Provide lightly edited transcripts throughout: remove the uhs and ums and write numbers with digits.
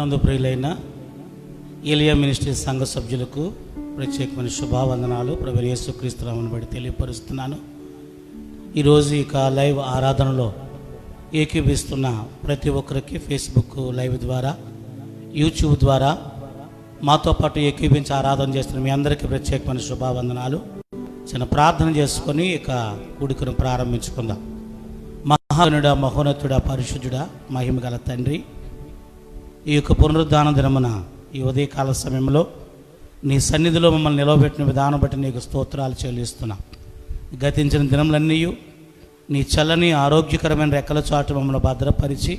ప్రభునందు ప్రియులైన ఏలియా మినిస్ట్రీ సంఘ సభ్యులకు ప్రత్యేకమైన శుభావందనాలు ప్రభు యేసుక్రీస్తు నామమున బట్టి తెలియపరుస్తున్నాను. ఈరోజు ఇక లైవ్ ఆరాధనలో ఏకీభవిస్తున్న ప్రతి ఒక్కరికి ఫేస్బుక్ లైవ్ ద్వారా, యూట్యూబ్ ద్వారా మాతో పాటు ఏకీభించి ఆరాధన చేస్తున్న మీ అందరికీ ప్రత్యేకమైన శుభావందనాలు. చిన్న ప్రార్థన చేసుకొని ఇక కూడికను ప్రారంభించుకుందాం. మహాగణుడా, మహోన్నతుడా, పరిశుద్ధుడా, మహిమగల తండ్రి, ఈ యొక్క పునరుద్ధాన దినమున ఈ ఉదయకాల సమయంలో నీ సన్నిధిలో మమ్మల్ని నిలవబెట్టిన విధానం బట్టి నీకు స్తోత్రాలు చెల్లిస్తున్నాం. గతించిన దినములన్నీ నీ చల్లని ఆరోగ్యకరమైన రెక్కల చాటు మమ్మల్ని భద్రపరిచి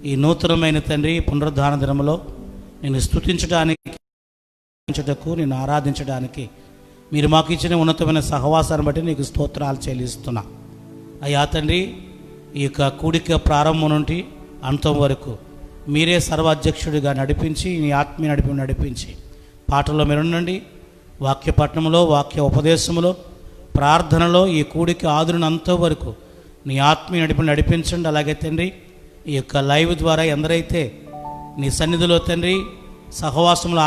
ఈ నూతనమైన తండ్రి పునరుద్ధాన దినములో నేను స్తుతించడానికి, నిన్ను ఆరాధించడానికి మీరు మాకు ఇచ్చిన ఉన్నతమైన సహవాసాన్ని బట్టి నీకు స్తోత్రాలు చెల్లిస్తున్నా. అయ్యా తండ్రి, ఈ యొక్క కూడిక ప్రారంభం నుండి అంతం వరకు మీరే సర్వాధ్యక్షుడిగా నడిపించి, నీ ఆత్మీయ నడిపించి పాటల్లో మీరుండండి, వాక్య పట్టణంలో, వాక్య ఉపదేశంలో, ప్రార్థనలో ఈ కూడిక ఆదునంత వరకు నీ ఆత్మీయ నడిపించండి. అలాగే తండ్రి, ఈ యొక్క లైవ్ ద్వారా ఎందరైతే నీ సన్నిధిలో తండ్రి సహవాసంలో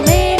Amen.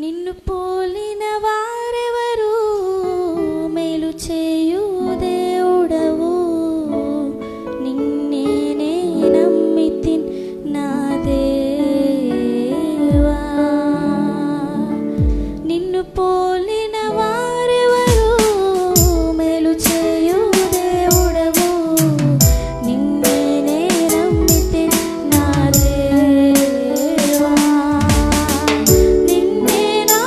నిన్ను పోలిన వారెవరు, మేలు చేయు దేవుడవు, నిన్నే నమ్మితిన్ నా దేవా. నిన్ను పోలిన వారెవరు, మేలు చేయు దేవుడవు, నిన్నే నమ్మితిన్ నా దేవా. నిన్నే నా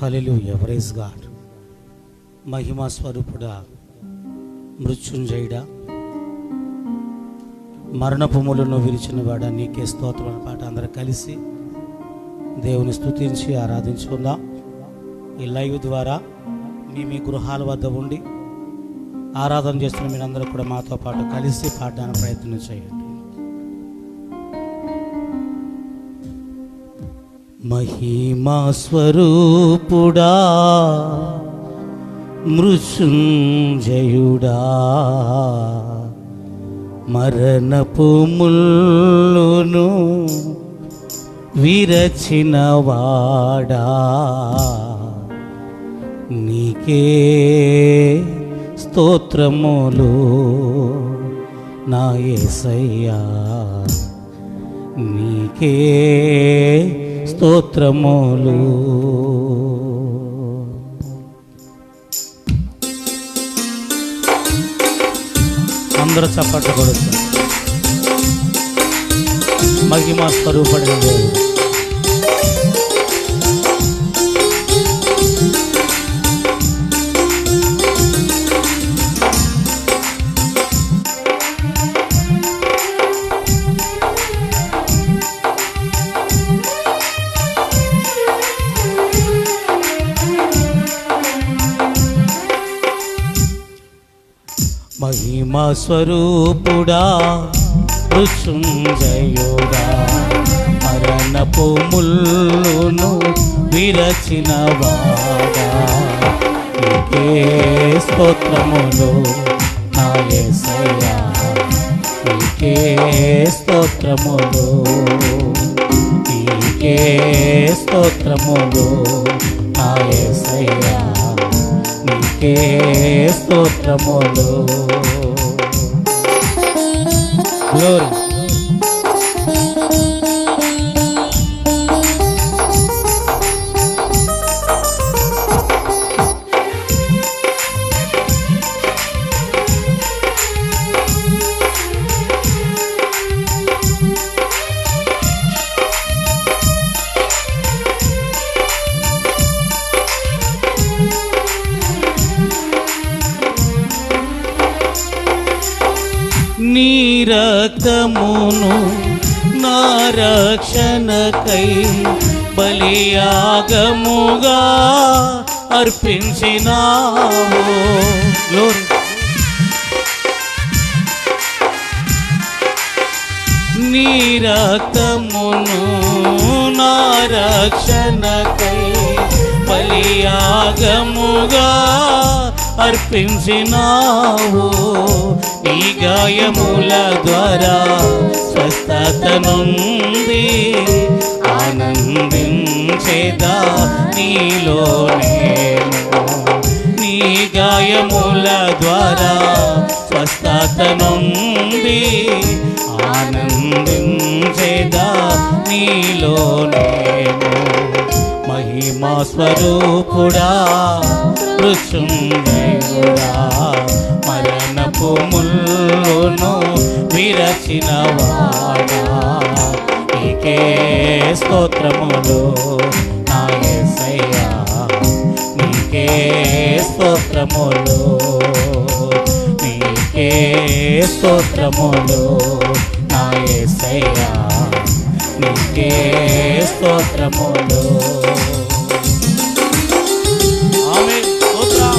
హల్లెలూయా, ప్రైజ్ గాడ్. మహిమా స్వరూపుడా, మృత్యుంజయుడా, మరణపు ములను విరిచిన వాడా, నీకే స్తోత్రం పాట అందరూ కలిసి దేవుని స్తుతించి ఆరాధించుకుందాం. ఈ లైవ్ ద్వారా మీ గృహాల వద్ద ఉండి ఆరాధన చేస్తున్న మీరందరూ కూడా మాతో పాటు కలిసి పాడడానికి ప్రయత్నం చేయండి. మహిమా స్వరూపుడా, మృత్యుంజయుడా, మరణపు ముల్లును విరచిన వాడా, నీకే స్తోత్రములు నా యేసయ్యా, నీకే స్తోత్రములు. అందరూ చప్పట్లు కొడుతారు. మహిమా స్వరూపుడైన దేవుడు, మహిమా స్వరూపుడా, మృత్యుంజయుడా, మరణపు ముల్లును విరచిన వాడా, నీకే స్తోత్రములు నా యేసయ్యా, నీకే స్తోత్రములు, నీకే స్తోత్రములు నా యేసయ్యా, నీకే స్తోత్రములు. గ్లోరీ. నీ రక్తమును నా రక్షణకై బలియాగముగా అర్పించినావు. గ్లోరీ. నీ రక్తమును నా రక్షణకై బలియాగముగా అర్పించినావు. నీ గాయముల ద్వారా స్వస్థత నుండి ఆనందించేదా నీలో నేను. నీ గాయముల ద్వారా స్వస్థత నుండి ఆనందించేదా నీలో నేను. మహిమా స్వరూపుడా, మృత్యుంజయుడా, మరణపు ముల్లును విరచిన వాడా, నీకే స్తోత్రములు నా యేసయ్యా, నీకే స్తోత్రములు, నీకే స్తోత్రములు నా యేసయ్యా, నీకే స్తోత్రములు. ఆమేన్. స్తోత్రం.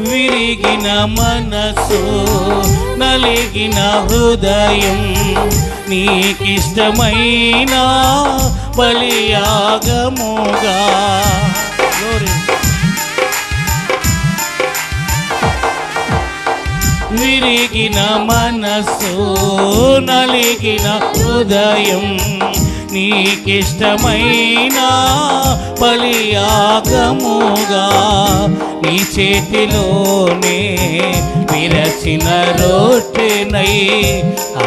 విరిగిన మనసు, నలిగిన హృదయం, నీకిష్టమైన బలియాగముగా. విరిగిన మనసు నలిగిన హృదయం నీకిష్టమైన బలియాగముగా నీ చేతిలోనే విరచిన రొట్టెనై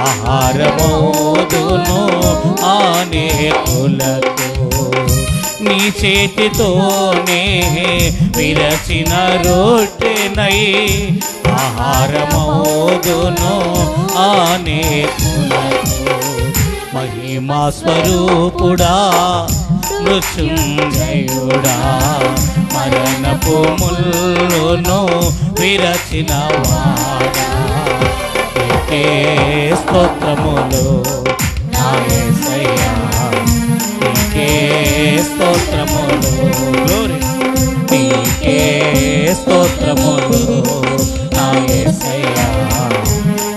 ఆహారమోదును అనేకులకు నీ చేతితోనే విరచిన రొట్టెనై ఆహారమోదును అనేకులకు మహిమా స్వరూపుడా మృత్యుంజయుడా మరణపు ముల్లును విరచిన వాడా నీకే స్తోత్రములు నా యేసయ్యా నీకే స్తోత్రములు గ్లోరీ నీకే స్తోత్రములు నా యేసయ్యా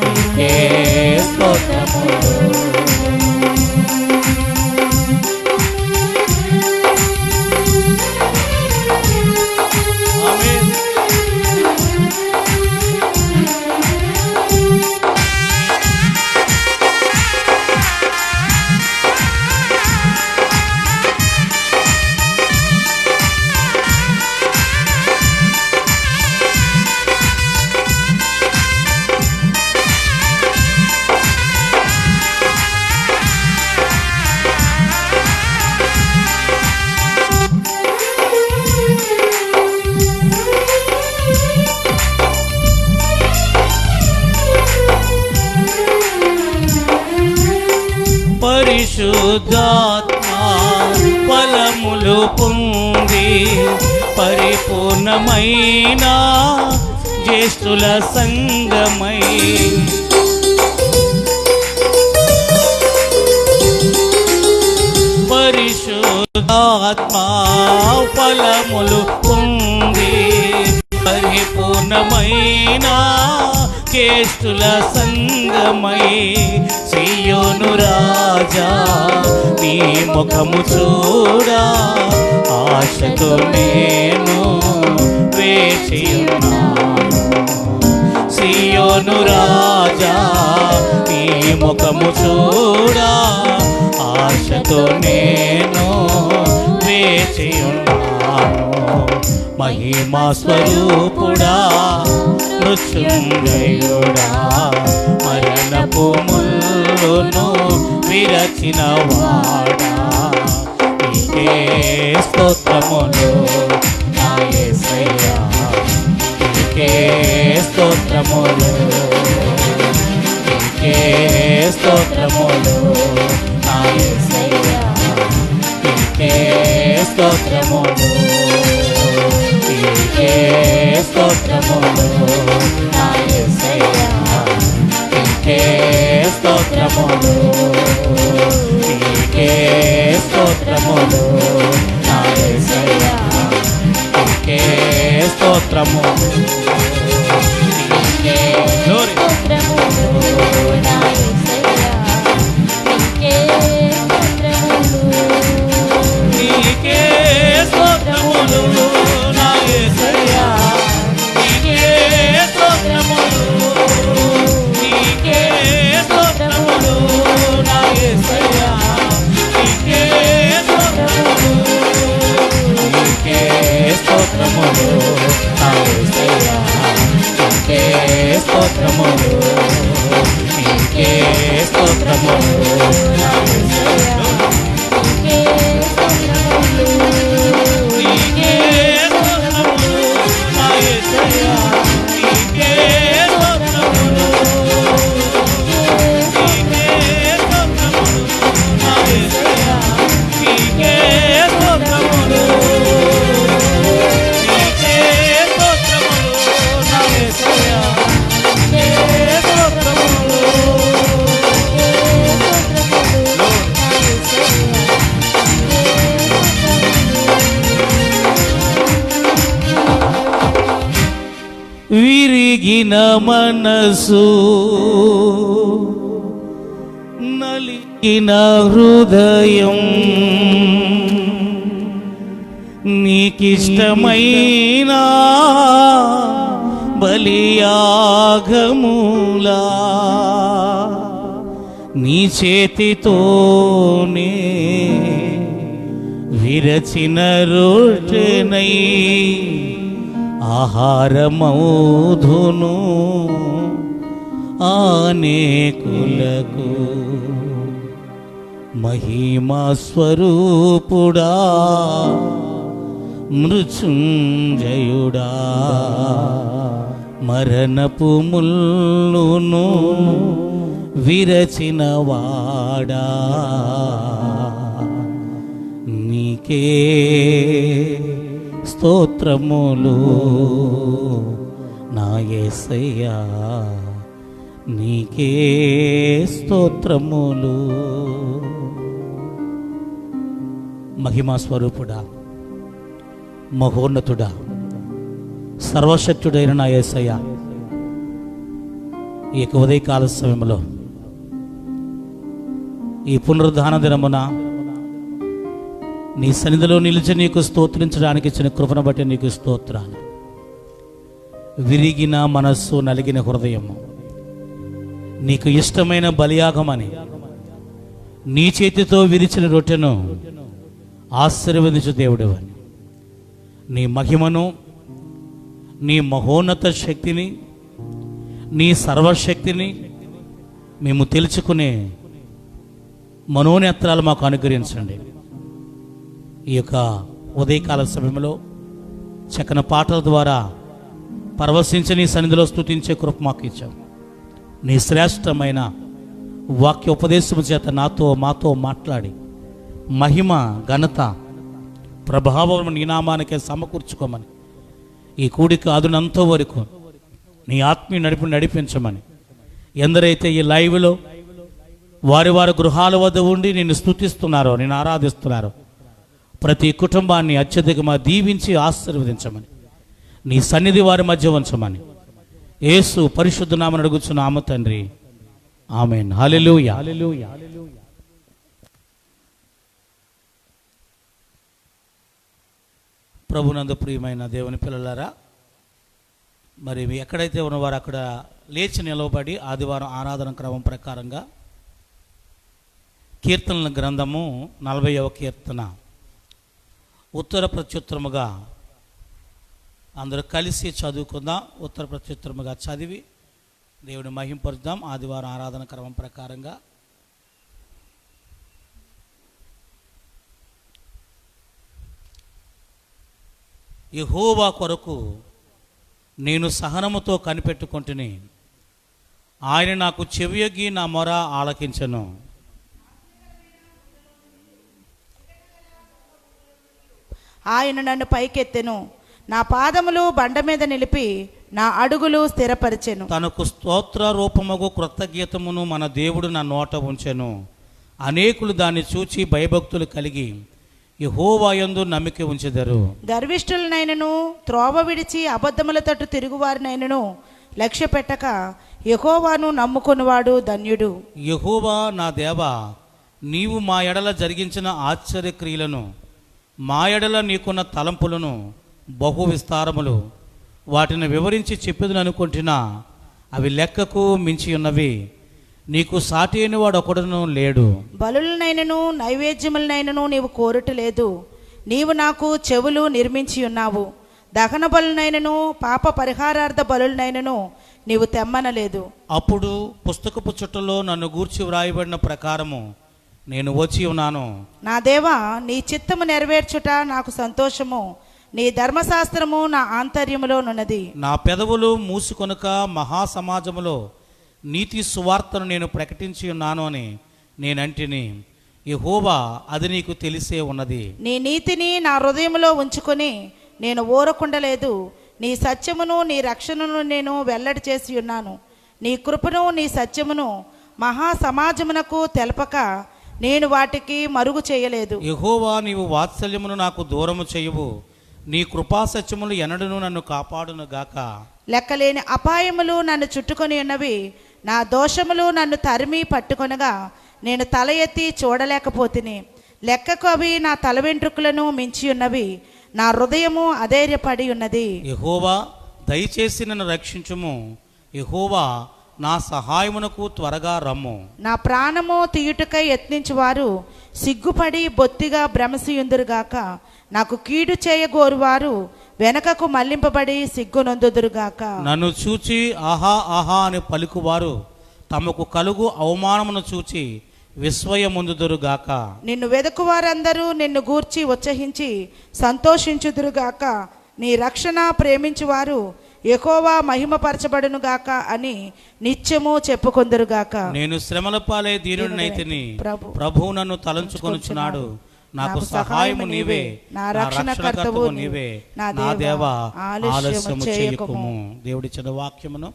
నీకే స్తోత్రములు పరిశుద్ధాత్మా ఫలములు పొంది పరిపూర్ణమైన జ్యేష్ఠుల సంగమై పరిశుద్ధాత్మా ఫలములు పొంది పరిపూర్ణమైన జ్యేష్ఠుల సంగమై సియోను రాజా నీ ముఖము చూడా ఆశతో నేను వేచియున్నాను సియోను రాజా నీ ముఖము చూడా ఆశతో నేను వేచియున్నాను మహిమా స్వరూపుడా మృత్యుంజయుడా మరణపు ముల్లును విరచిన వాడా నీకే స్తోత్రములు నా యేసయ్యా నీకే స్తోత్రములు నీకే స్తోత్రములు నా యేసయ్యా నీకే స్తోత్రములు నీకే స్తోత్రములు నా యేసయ్యా నీకే స్తోత్రములు నీకే స్తోత్రములు నా యేసయ్యా నీకే స్తోత్రములు నీకే స్తోత్రములు నా యేసయ్యా నీకే స్తోత్రములు నీకే స్తోత్రములు నా యేసయ్యా నీకే స్తోత్రములు నీకే స్తోత్రములు నా యేసయ్యా నీకే స్తోత్రములు నీకే స్తోత్రములు నా యేసయ్యా నీకే స్తోత్రములు నీకే స్తోత్రములు నా యేసయ్యా నీకే స్తోత్రములు నీకే స్తోత్రములు నా యేసయ్యా నీకే స్తోత్రములు నీకే స్తోత్రములు నా యేసయ్యా నీకే స్తోత్రములు నీకే స్తోత్రములు నా యేసయ్యా నీకే స్తోత్రములు విరిగిన మనసు నలిగిన హృదయం నీకిష్టమైన బలియాగముగా భాగములా నీ చేతితోనే విరచిన రొట్టెనై ఆహారమౌధును అనేకులకు. మహిమా స్వరూపుడా మృత్యుంజయుడా మరణపు ముల్లును విరచిన వాడా నీకే స్తోత్రములు నా యేసయ్యా, నీకే స్తోత్రములు. మహిమా స్వరూపుడా, మహోన్నతుడా, సర్వశక్తుడైన నా యేసయ్యా, ఈ యొక్క ఉదయకాల సమయంలో ఈ పునరుద్ధాన దినమున నీ సన్నిధిలో నిలిచి నీకు స్తోత్రించడానికి ఇచ్చిన కృపను బట్టి నీకు స్తోత్రాలు. విరిగిన మనస్సు, నలిగిన హృదయము నీకు ఇష్టమైన బలియాగమని నీ చేతితో విరిచిన రొట్టెను ఆశీర్వదించు దేవుడు అని నీ మహిమను, నీ మహోన్నత శక్తిని, నీ సర్వశక్తిని మేము తెలుసుకునే మనోనేత్రాలు మాకు అనుగ్రహించండి. ఈ యొక్క ఉదయకాల సమయంలో చక్కని పాటల ద్వారా పరవశించి నీ సన్నిధిలో స్తుతించే కృప మాకు ఇచ్చాం. నీ శ్రేష్టమైన వాక్య ఉపదేశము చేత మాతో మాట్లాడి మహిమ, ఘనత, ప్రభావం నీ నామానికే సమకూర్చుకోమని, ఈ కూడిక అదునంత వరకు నీ ఆత్మీయ నడిపించమని, ఎందరైతే ఈ లైవ్లో వారి గృహాల వద్ద ఉండి నిన్ను స్తుతిస్తున్నారో, నిన్ను ఆరాధిస్తున్నారో ప్రతి కుటుంబాన్ని అత్యధికంగా దీవించి ఆశీర్వదించమని, నీ సన్నిధి వారి మధ్య ఉంచమని యేసు పరిశుద్ధ నామమున అడుగుచున్నాము తండ్రి, ఆమేన్. హల్లెలూయా. ప్రభునందు ప్రియమైన దేవుని పిల్లలారా, మరి ఎక్కడైతే ఉన్నవారు అక్కడ లేచి నిలవబడి ఆదివారం ఆరాధన క్రమం ప్రకారంగా కీర్తనల గ్రంథము 40వ కీర్తన ఉత్తర ప్రత్యుత్తరముగా అందరూ కలిసి చదువుకుందాం. ఉత్తర ప్రత్యుత్తరముగా చదివి దేవుని మహింపరుద్దాం. ఆదివారం ఆరాధన క్రమం ప్రకారంగా యెహోవా కొరకు నేను సహనముతో కనిపెట్టుకొంటిని, ఆయన నాకు చెవియొగ్గి నా మొర ఆలకించెను. ఆయన నన్ను పైకెత్తెను, నా పాదములు బండ మీద నిలిపి నా అడుగులు స్థిరపరిచెను. తనకు స్తోత్ర రూపముగు కృతజ్ఞతమును మన దేవుడు నా నోట ఉంచెను. అనేకులు దాన్ని చూచి భయభక్తులు కలిగి యెహోవా యందు నమ్మిక ఉంచెదరు. గర్విష్ఠులనైనను త్రోవ విడిచి అబద్ధముల తట్టు తిరుగువారినైనను లక్ష్య పెట్టక యెహోవాను నమ్ముకొనివాడు ధన్యుడు. యెహోవా నా దేవా, నీవు మా ఎడల జరిగించిన ఆశ్చర్యక్రియలను, మా ఎడల నీకున్న తలంపులను బహు విస్తారములు. వాటిని వివరించి చెప్పేదని అనుకుంటున్నా, అవి లెక్కకు మించి ఉన్నవి. నీకు సాటి అయిన వాడు ఒకడును లేడు. బలులనైనను నైవేద్యములనైనను నీవు కోరటలేదు. నీవు నాకు చెవులు నిర్మించి ఉన్నావు. దహన బలులనైనను పాప పరిహారార్థ బలులనైనను నీవు తెమ్మనలేదు. అప్పుడు పుస్తకపు చుట్టలో నన్ను గూర్చి వ్రాయబడిన ప్రకారము నేను వచ్చి ఉన్నాను. నా దేవా, నీ చిత్తము నెరవేర్చుట నాకు సంతోషము. నీ ధర్మశాస్త్రము నా ఆంతర్యములోనున్నది. నా పెదవులు మూసుకొనుక మహాసమాజములో నీతి సువార్తను నేను ప్రకటించి ఉన్నాను అని నేనంటిని. యెహోవా, అది నీకు తెలిసే ఉన్నది. నీ నీతిని నా హృదయములో ఉంచుకొని నేను ఊరకుండలేదు. నీ సత్యమును నీ రక్షణను నేను వెల్లడి చేసి ఉన్నాను. నీ కృపను నీ సత్యమును మహాసమాజమునకు తెలపక నేను వాటికి మరుగు చేయలేదు. యెహోవా, నీవు వాత్సల్యమును నాకు దూరము చేయవు. నీ కృపాసత్యములు ఎన్నడూ నన్ను కాపాడును గాక. లెక్కలేని అపాయములు నన్ను చుట్టుకొని ఉన్నవి. నా దోషములు నన్ను తరిమి పట్టుకొనగా నేను తల ఎత్తి చూడలేకపోతిని. లెక్కకు అవి నా తల వెంట్రుకలను మించి ఉన్నవి. నా హృదయము అధైర్యపడి ఉన్నది. యెహోవా, దయచేసి నన్ను రక్షించుము. యెహోవా నా సహాయమునకు త్వరగా రమ్ము. నా ప్రాణము తీయుటకై యత్నించువారు సిగ్గుపడి బొత్తిగా భ్రమసియుందురుగాక. నాకు కీడు చేయగోరువారు వెనకకు మళ్లింపబడి సిగ్గునొందుదురుగాక. నన్ను చూచి ఆహా ఆహా అని పలుకువారు తమకు కలుగు అవమానమును చూచి విస్మయముందుదురుగాక. నిన్ను వెదకువారందరూ నిన్ను గూర్చి ఉత్సహించి సంతోషించుదురుగాక. నీ రక్షణ ప్రేమించువారు యెహోవా మహిమపరచబడునుగాక అని నిత్యము చెప్పుకొందురుగాక. నేను శ్రమల పాలే దీనుడినైతిని, ప్రభు ప్రభువు నన్ను తలంచుకొనుచున్నాడు. నాకు సహాయము నీవే, నా నా రక్షణకర్తవు నీవే. నా దేవా ఆలస్యము చేయకుము. దేవుడిచ్చిన వాక్యమును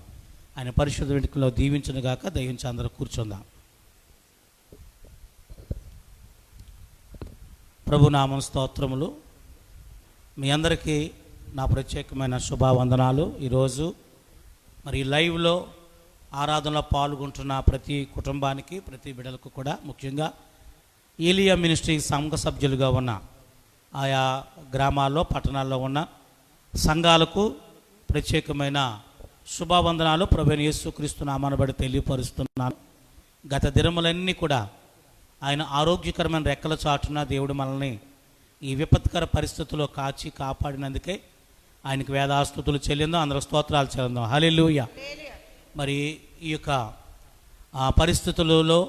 ఆయన పరిశుద్ధ వేదికలో దీవించునుగాక. దయించి అందరూ కూర్చుందాం. ప్రభు నామం స్తోత్రములు. మీ అందరికీ నా ప్రత్యేకమైన శుభావందనాలు. ఈరోజు మరి లైవ్లో ఆరాధనలో పాల్గొంటున్న ప్రతి కుటుంబానికి, ప్రతి బిడ్డలకు కూడా, ముఖ్యంగా ఏలియా మినిస్ట్రీ సంఘ సభ్యులుగా ఉన్న ఆయా గ్రామాల్లో, పట్టణాల్లో ఉన్న సంఘాలకు ప్రత్యేకమైన శుభావందనాలు ప్రభువైన యేసుక్రీస్తు నామమున బట్టి తెలియపరుస్తున్నాను. గత దినములన్నీ కూడా ఆయన ఆరోగ్యకరమైన రెక్కల చాటున దేవుడు మనల్ని ఈ విపత్కర పరిస్థితుల్లో కాచి కాపాడినందుకే ఆయనకు వేదాస్తుతులు చెల్లిందాం. అందరూ స్తోత్రాలు చెల్లిందాం. హల్లెలూయా. మరి ఈ యొక్క పరిస్థితులలో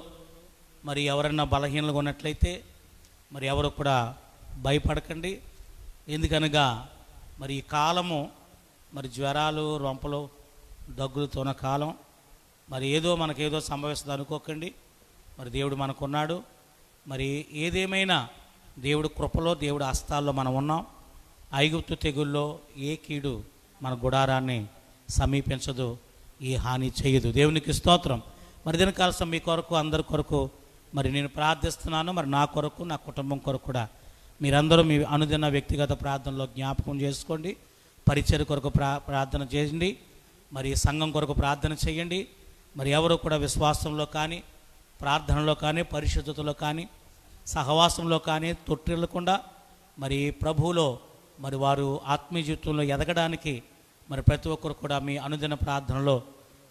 మరి ఎవరైనా బలహీనలుగా ఉన్నట్లయితే మరి ఎవరు కూడా భయపడకండి. ఎందుకనగా మరి ఈ కాలము మరి జ్వరాలు, రొంపలు, దగ్గులతోన కాలం. మరి ఏదో మనకేదో సంభవిస్తుంది అనుకోకండి. మరి దేవుడు మనకున్నాడు. మరి ఏదేమైనా దేవుడు కృపలో, దేవుడు హస్తాల్లో మనం ఉన్నాం. ఐగుప్తు తెగుల్లో ఏ కీడు మన గుడారాన్ని సమీపించదు, ఏ హాని చేయదు. దేవునికి స్తోత్రం. మరి దీని కాలం మీ కొరకు, అందరి కొరకు మరి నేను ప్రార్థిస్తున్నాను. మరి నా కొరకు, నా కుటుంబం కొరకు కూడా మీరందరూ మీ అనుదిన వ్యక్తిగత ప్రార్థనలో జ్ఞాపకం చేసుకోండి. పరిచర్య కొరకు ప్రార్థన చేయండి. మరి సంఘం కొరకు ప్రార్థన చేయండి. మరి ఎవరు కూడా విశ్వాసంలో కానీ, ప్రార్థనలో కానీ, పరిశుద్ధతలో కానీ, సహవాసంలో కానీ తొట్టిల్లకుండా మరి ప్రభువులో మరి వారు ఆత్మీయ జీవితంలో ఎదగడానికి మరి ప్రతి ఒక్కరు కూడా మీ అనుదిన ప్రార్థనలో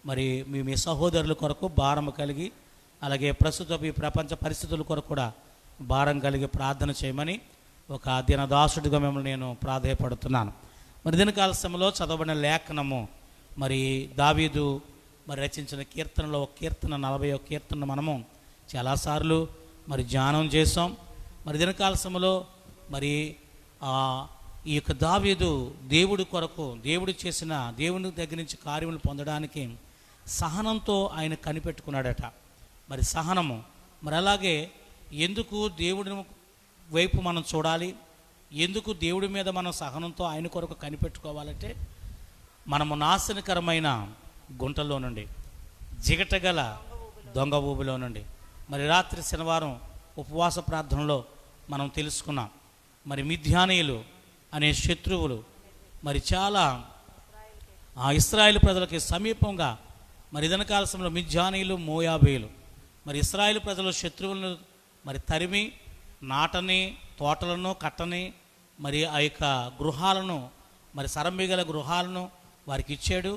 మరి మీ సహోదరుల కొరకు భారం కలిగి, అలాగే ప్రస్తుత ఈ ప్రపంచ పరిస్థితుల కొరకు కూడా భారం కలిగి ప్రార్థన చేయమని ఒక దినదాసుడిగా మిమ్మల్ని నేను ప్రాధేయపడుతున్నాను. మరి దినకాల సమయంలో చదవబడిన లేఖనము మరి దావీదు మరి రచించిన కీర్తనలో కీర్తన 40వ కీర్తన మనము చాలాసార్లు మరి ధ్యానం చేసాం. మరి దినకాల సమయంలో మరి ఈ యొక్క దావీదు దేవుడి కొరకు, దేవుడు చేసిన దేవుని దగ్గర నుంచి కార్యములు పొందడానికి సహనంతో ఆయన కనిపెట్టుకున్నాడట. మరి సహనము మరి అలాగే ఎందుకు దేవుడి వైపు మనం చూడాలి, ఎందుకు దేవుడి మీద మనం సహనంతో ఆయన కొరకు కనిపెట్టుకోవాలంటే మనము నాశనకరమైన గుంటలో నుండి, జిగటగల దొంగ ఊబిలో నుండి మరి రాత్రి శనివారం ఉపవాస ప్రార్థనలో మనం తెలుసుకున్నాం. మరి మిద్యానీయులు అనే శత్రువులు మరి చాలా ఇశ్రాయేలు ప్రజలకి సమీపంగా మరి ఇదనకాల సమయంలో మిద్యానీయులు, మోయాబీయులు మరి ఇశ్రాయేలు ప్రజలు శత్రువులను మరి తరిమి నాటని, తోటలను కట్టని మరి ఆ యొక్క గృహాలను మరి సరంబిగల గృహాలను వారికి ఇచ్చాడు,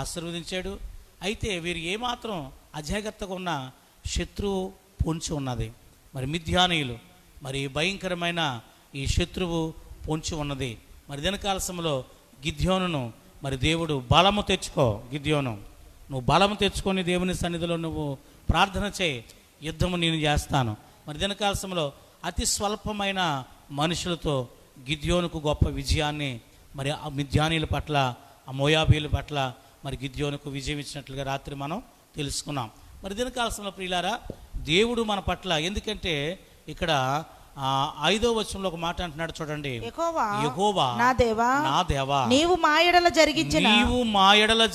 ఆశీర్వదించాడు. అయితే వీరు ఏమాత్రం అజాగ్రత్తగా ఉన్న శత్రువు పొంచి ఉన్నది. మరి మిద్యానీయులు మరి భయంకరమైన ఈ శత్రువు పొంచి ఉన్నది. మరి దినకాల సమయంలో గిద్యోనును మరి దేవుడు బలము తెచ్చుకో, గిద్యోను నువ్వు బలము తెచ్చుకొని దేవుని సన్నిధిలో నువ్వు ప్రార్థన చేయి, యుద్ధము నేను చేస్తాను. మరి దినకాల సమయంలో అతి స్వల్పమైన మనుషులతో గిద్యోనుకు గొప్ప విజయాన్ని మరి ఆ మిద్యానీయుల పట్ల, ఆ మోయాబీయుల పట్ల మరి గిద్యోనుకు విజయం ఇచ్చినట్లుగా రాత్రి మనం తెలుసుకున్నాం. మరి దినకాల సమయంలో ప్రియులారా దేవుడు మన పట్ల, ఎందుకంటే ఇక్కడ 5వ వచనంలో ఒక మాట అంటున్నాడు చూడండి, యెహోవా నా దేవా నీవు మా ఎడల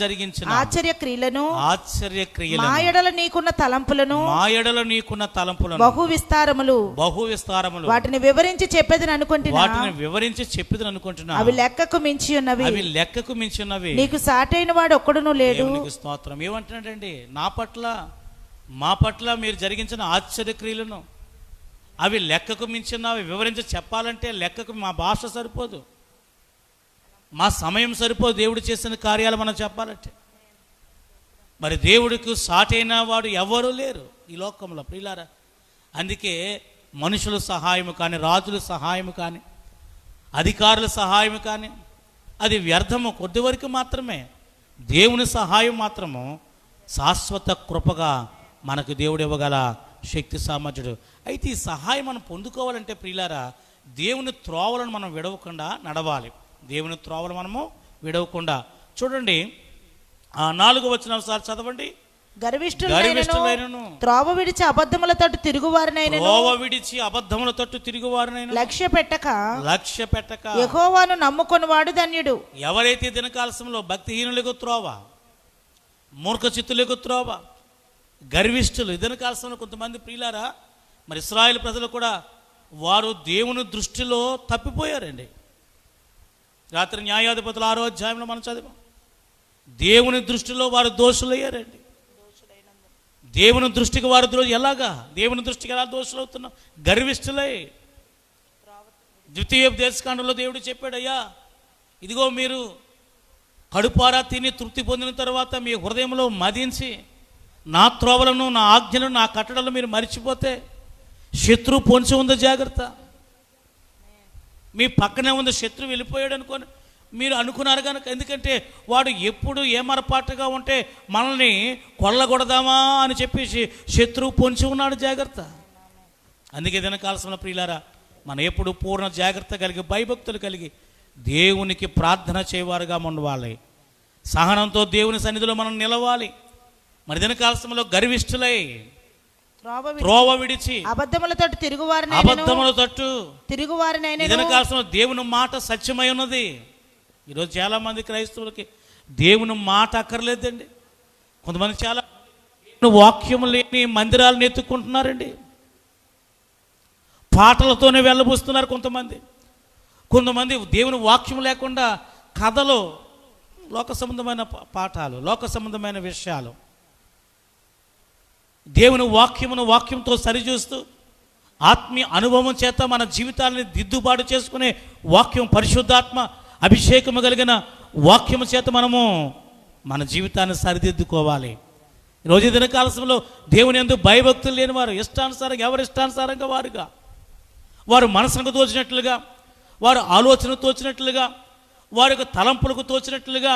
జరిగించిన ఆశ్చర్య క్రియలను మా ఎడల నీకున్న తలంపులను బహు విస్తారములు వాటిని వివరించి చెప్పేదని అనుకుంటున్నా అవి లెక్కకు మించి ఉన్నవి నీకు సాటైన వాడు ఒక్కడును లేడు. స్తోత్రం. ఏమంటున్నాడండి? మా పట్ల మీరు జరిగించిన ఆశ్చర్య క్రియలను అవి లెక్కకు మించినవి వివరించి చెప్పాలంటే లెక్కకు మా భాష సరిపోదు, మా సమయం సరిపోదు. దేవుడు చేసిన కార్యాలు మనం చెప్పాలంటే మరి దేవుడికి సాటైన వాడు ఎవరూ లేరు ఈ లోకంలో ప్రియులారా. అందుకే మనుషుల సహాయం కానీ, రాజుల సహాయం కానీ, అధికారుల సహాయం కానీ అది వ్యర్థము, కొద్ది వరకు మాత్రమే. దేవుని సహాయం మాత్రము శాశ్వత కృపగా మనకు దేవుడు ఇవ్వగల శక్తి సామర్థ్యుడు. అయితే ఈ సహాయం మనం పొందుకోవాలంటే ప్రియులారా, దేవుని త్రోవలను మనం విడవకుండా నడవాలి. దేవుని త్రోవలు మనము విడవకుండా. చూడండి 4వ వచనం ఒకసారి చదవండి. గర్విష్ఠులైనను త్రోవ విడిచి అబద్ధములతో తిరుగువారినైనను, త్రోవ విడిచి అబద్ధములతో తిరుగువారినైనను లక్ష్య పెట్టక యెహోవాను నమ్ముకొనివాడు ధన్యుడు. ఎవరైతే దినకాలశంలో భక్తిహీనులకు త్రోవ, మూర్ఖ చిత్తులకు త్రోవ, గర్విష్ఠులు దినకాలశంలో కొంతమంది ప్రియులారా, మరి ఇశ్రాయేలు ప్రజలు కూడా వారు దేవుని దృష్టిలో తప్పిపోయారండి. రాత్రి న్యాయాధిపతులు 6వ అధ్యాయంలో మనం చదివాం. దేవుని దృష్టిలో వారు దోషులయ్యారండి. దేవుని దృష్టికి వారు ఎలాగా దేవుని దృష్టికి ఎలా దోషులు అవుతున్నాం? గర్విష్ఠులై. ద్వితీయ దేశకాండంలో దేవుడు చెప్పాడు, అయ్యా ఇదిగో మీరు కడుపారా తిని తృప్తి పొందిన తర్వాత మీ హృదయంలో మదించి నా త్రోవలను, నా ఆజ్ఞలను, నా కట్టడలను మీరు మరిచిపోతే శత్రువు పొంచి ఉంది, జాగ్రత్త. మీ పక్కనే ఉంది శత్రువు వెళ్ళిపోయాడు అనుకోని మీరు అనుకున్నారు కనుక, ఎందుకంటే వాడు ఎప్పుడు ఏమరపాటుగా ఉంటే మనల్ని కొల్లగొడదామా అని చెప్పేసి శత్రువు పొంచి ఉన్నాడు, జాగ్రత్త. అందుకే దినకాలశంలో ప్రియులారా, మనం ఎప్పుడు పూర్ణ జాగ్రత్త కలిగి, భయభక్తులు కలిగి దేవునికి ప్రార్థన చేయవారుగా ఉండాలి. సహనంతో దేవుని సన్నిధిలో మనం నిలవాలి. మరి దినకాలశంలో గర్విష్ఠులై త్రోవ విడిచి అబద్ధములతో తిరుగువారినైనను, దినకాలశంలో దేవుని మాట సత్యమై ఉన్నది. ఈరోజు చాలామంది క్రైస్తవులకి దేవుని మాట అక్కర్లేదండి. కొంతమంది చాలా వాక్యం లేని మందిరాలను ఎత్తుకుంటున్నారండి. పాటలతోనే వెళ్ళబోస్తున్నారు కొంతమంది దేవుని వాక్యం లేకుండా కథలు, లోక సంబంధమైన పాఠాలు, లోక సంబంధమైన విషయాలు, దేవుని వాక్యంతో సరిచూస్తూ ఆత్మీయ అనుభవం చేత మన జీవితాన్ని దిద్దుబాటు చేసుకునే వాక్యం, పరిశుద్ధాత్మ అభిషేకము కలిగిన వాక్యము చేత మనము మన జీవితాన్ని సరిదిద్దుకోవాలి. ఈరోజు దినకాలశంలో దేవుని యందు భయభక్తులు లేని వారు ఇష్టానుసారంగా, ఎవరి ఇష్టానుసారంగా వారుగా, వారు మనసుకు తోచినట్లుగా, వారు ఆలోచన తోచినట్లుగా, వారి యొక్క తలంపులకు తోచినట్లుగా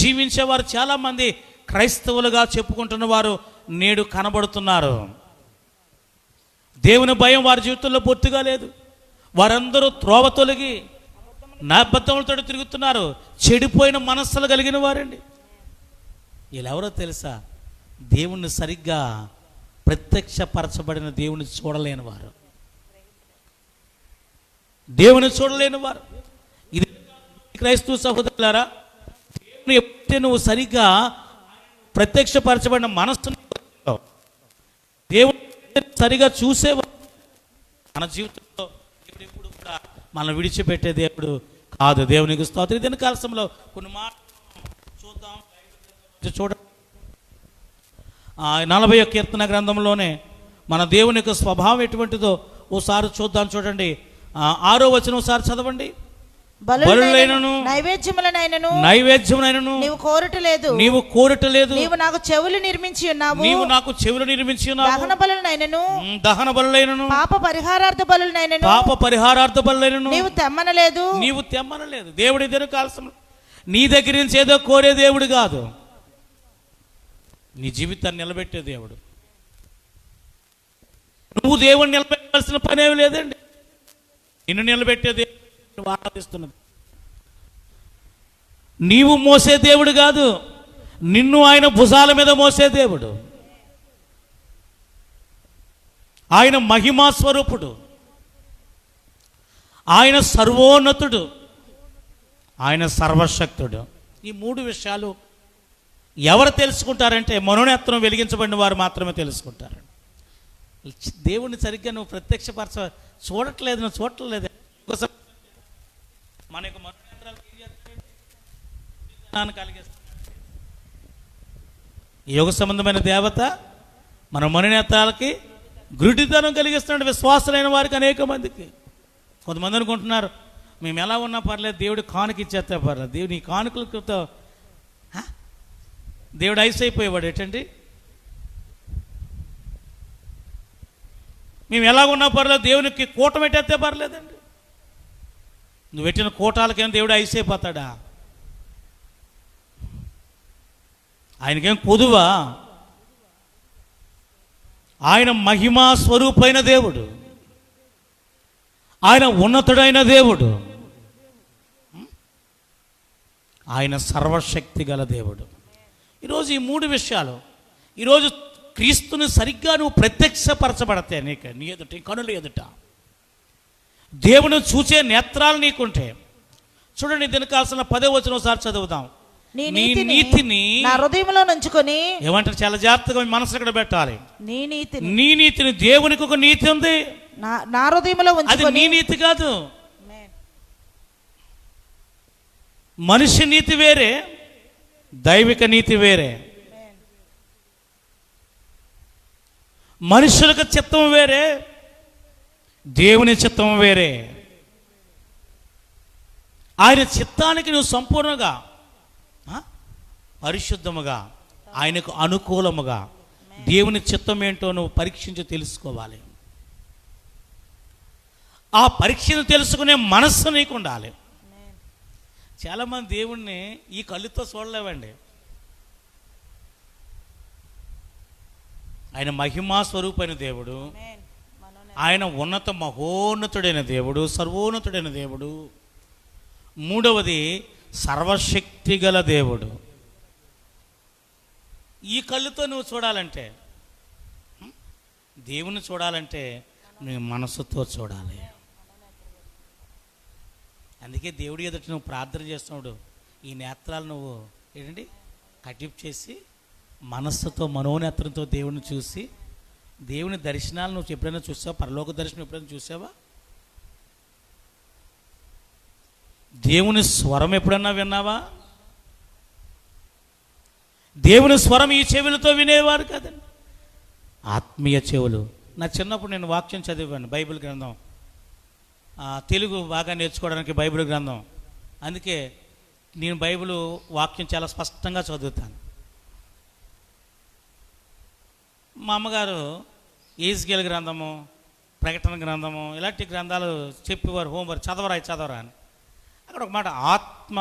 జీవించేవారు చాలామంది క్రైస్తవులుగా చెప్పుకుంటున్న వారు నేడు కనబడుతున్నారు. దేవుని భయం వారి జీవితంలో బొత్తిగా లేదు. వారందరూ త్రోవ తొలగి అబద్ధములతో తిరుగుతున్నారు. చెడిపోయిన మనస్సులు కలిగిన వారండి. వీళ్ళెవరో తెలుసా? దేవుణ్ణి సరిగ్గా ప్రత్యక్షపరచబడిన దేవుని చూడలేని వారు, దేవుని చూడలేని వారు. ఇది క్రైస్తవ సహోదరులారా, దేవుని ఎప్పుడైతే నువ్వు సరిగ్గా ప్రత్యక్షపరచబడిన మనస్సును దేవుని సరిగా చూసేవారు, మన జీవితంలో దేవుడు ఎప్పుడు కూడా మనం విడిచిపెట్టే దేవుడు కాదు. దేవునికి స్తోత్రం. దీని కాలశంలో కొన్ని మాటలు చూద్దాం. చూడండి, 40వ కీర్తన గ్రంథంలోనే మన దేవుని యొక్క స్వభావం ఎటువంటిదో ఓసారి చూద్దాం. చూడండి, 6వ వచనం ఒకసారి చదవండి. బలులైనను నైవేద్యములనైనను నీవు కోరటలేదు, నీవు నాకు చెవులు నిర్మించి ఉన్నావు, దహన బలులైనను పాప పరిహారార్థ బలులైనను నీవు తెమ్మనలేదు. దేవుడి దగ్గర కాల్సం నీ దగ్గర నుంచి ఏదో కోరే దేవుడు కాదు, నీ జీవితాన్ని నిలబెట్టే దేవుడు. నువ్వు దేవుడిని నిలబెట్టాల్సిన పనేమి లేదండి, నిన్ను నిలబెట్టే దేవుడు ఆరాధిస్తున్నది. నీవు మోసే దేవుడు కాదు, నిన్ను ఆయన భుజాల మీద మోసే దేవుడు. ఆయన మహిమా స్వరూపుడు, ఆయన సర్వోన్నతుడు, ఆయన సర్వశక్తుడు. ఈ 3 విషయాలు ఎవరు తెలుసుకుంటారంటే మనోనేత్రం వెలిగించబడిన వారు మాత్రమే తెలుసుకుంటారు. దేవుణ్ణి సరిగ్గా నువ్వు ప్రత్యక్షపరచ చూడట్లేదు, నువ్వు చూడట్లేదు. మన యొక్క మనోనేత్రాలకు కలిగిస్తుంది. యోగ సంబంధమైన దేవత మన మనోనేత్రాలకి గురుడితనం కలిగిస్తున్నాడు. విశ్వాసులైన వారికి అనేక మందికి. కొంతమంది అనుకుంటున్నారు మేము ఎలా ఉన్నా పర్లేదు, దేవుడి కానుక ఇచ్చేస్తే పర్లేదు. దేవుడు నీ కానుకలతో దేవుడు ఐస్ అయిపోయేవాడు ఏంటండి? మేము ఎలాగున్నా పర్లేదు, దేవునికి కూటం పెట్టేస్తే పర్లేదండి. నువ్వు పెట్టిన కూటాలకేం దేవుడు ఐస్ అయిపోతాడా? ఆయనకేం కొదువా? ఆయన మహిమా స్వరూపైన దేవుడు, ఆయన ఉన్నతుడైన దేవుడు, ఆయన సర్వశక్తి గల దేవుడు. ఈరోజు ఈ మూడు విషయాలు, ఈరోజు క్రీస్తుని సరిగ్గా నువ్వు ప్రత్యక్షపరచబడితే నీ ఎదుట, కనుల ఎదుట దేవుని చూసే నేత్రాలు నీకుంటే, చూడండి దీనికి కావాల్సిన 10వ వచనం ఒకసారి చదువుదాం. నీ నీ నీతిని నా హృదయంలో నుంచుకొని, ఏమంటారు, చాలా జాగ్రత్తగా మీ మనసు ఇక్కడ పెట్టాలి. నీ నీతిని, దేవునికి ఒక నీతి ఉంది, నా హృదయంలో అది ఉంచుకొని. నీ నీతి కాదు. మనిషి నీతి వేరే, దైవిక నీతి వేరే. మనుషులకు చిత్తం వేరే, దేవుని చిత్తం వేరే. ఆయన చిత్తానికి నువ్వు సంపూర్ణంగా పరిశుద్ధముగా, ఆయనకు అనుకూలముగా దేవుని చిత్తం ఏంటో నువ్వు పరీక్షించి తెలుసుకోవాలి. ఆ పరీక్షను తెలుసుకునే మనస్సు నీకు ఉండాలి. చాలామంది దేవుణ్ణి ఈ కళ్ళుతో చూడలేవండి. ఆయన మహిమా స్వరూపైన దేవుడు, ఆయన ఉన్నత మహోన్నతుడైన దేవుడు, సర్వోన్నతుడైన దేవుడు. మూడవది సర్వశక్తి గల దేవుడు. ఈ కళ్ళుతో నువ్వు చూడాలంటే, దేవుని చూడాలంటే నువ్వు మనసుతో చూడాలి. అందుకే దేవుడి ఎదుట నువ్వు ప్రార్థన చేస్తున్నాడు, ఈ నేత్రాలు నువ్వు ఏంటండి కటిప్ చేసి మనస్సుతో, మనోనేత్రంతో దేవుని చూసి, దేవుని దర్శనాలు నువ్వు ఎప్పుడైనా చూసావా? పరలోక దర్శనం ఎప్పుడైనా చూసావా? దేవుని స్వరం ఎప్పుడన్నా విన్నావా? దేవుని స్వరం ఈ చెవులతో వినేవారు కదండి, ఆత్మీయ చెవులు. నా చిన్నప్పుడు నేను వాక్యం చదివాను, బైబిల్ గ్రంథం, తెలుగు బాగా నేర్చుకోవడానికి బైబిల్ గ్రంథం. అందుకే నేను బైబిల్ వాక్యం చాలా స్పష్టంగా చదువుతాను. మా అమ్మగారు ఈజ్కేల్ గ్రంథము, ప్రకటన గ్రంథము ఇలాంటి గ్రంథాలు చెప్పేవారు, హోంవర్క్ చదవరా అని. అక్కడ ఒక మాట, ఆత్మ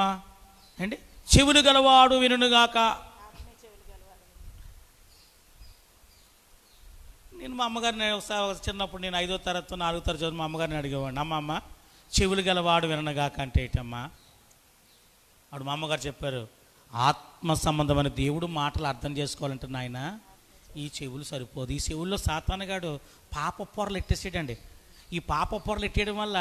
అండి చెవులు గలవాడు వినుగాక. నేను మా అమ్మగారిని చిన్నప్పుడు, నేను 5వ తరగతి 4వ తరగతి చదువు, మా అమ్మగారిని అడిగేవాడిని, అమ్మ చెవులు గలవాడు వినగాక అంటే ఏంటమ్మా? అప్పుడు మా అమ్మగారు చెప్పారు, ఆత్మ సంబంధమైన దేవుడు మాటలు అర్థం చేసుకోవాలంటే నాయన ఈ చెవులు సరిపోదు. ఈ చెవుల్లో సాతానుగాడు పాప పొరలు ఎట్టేసాడండి. ఈ పాప పొరలు ఎట్టేయడం వల్ల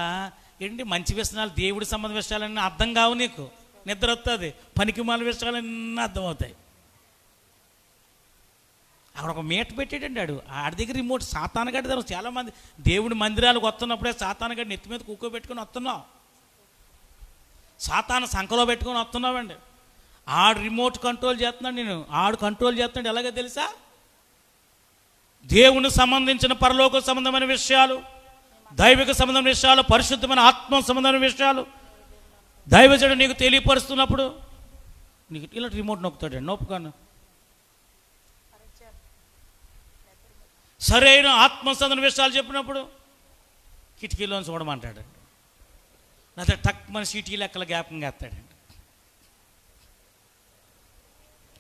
ఏంటి, మంచి విషయాలు, దేవుడి సంబంధ విషయాలన్నీ అర్థం కావు, నీకు నిద్ర వస్తుంది, పనికిమాల విషయాలన్నీ అర్థమవుతాయి. అక్కడ ఒక మేట పెట్టాడండి, ఆడి దగ్గర రిమోట్. సాతానుగాడి దగ్గర చాలామంది దేవుడి మందిరాలకు వస్తున్నప్పుడే సాతానుగాడి నెత్తి మీద కూకోబెట్టుకొని వస్తున్నాం, సాతాను సంఖలో పెట్టుకొని వస్తున్నామండి. ఆడు రిమోట్ కంట్రోల్ చేస్తున్నాడు, నేను ఆడు కంట్రోల్ చేస్తున్నాడు. ఎలాగో తెలుసా? దేవునికి సంబంధించిన పరలోక సంబంధమైన విషయాలు, దైవిక సంబంధమైన విషయాలు, పరిశుద్ధమైన ఆత్మ సంబంధమైన విషయాలు దైవజనుడు నీకు తెలియపరుస్తున్నప్పుడు నీకు ఇలా రిమోట్ నొక్కుతాడు, నొప్పుకాను. సరైన ఆత్మ సంబంధమైన విషయాలు చెప్పినప్పుడు కిటికీలోని చూడమంటాడండి, లేదా టక్ మన సీటీ లెక్కల జ్ఞాపకం వేస్తాడండి.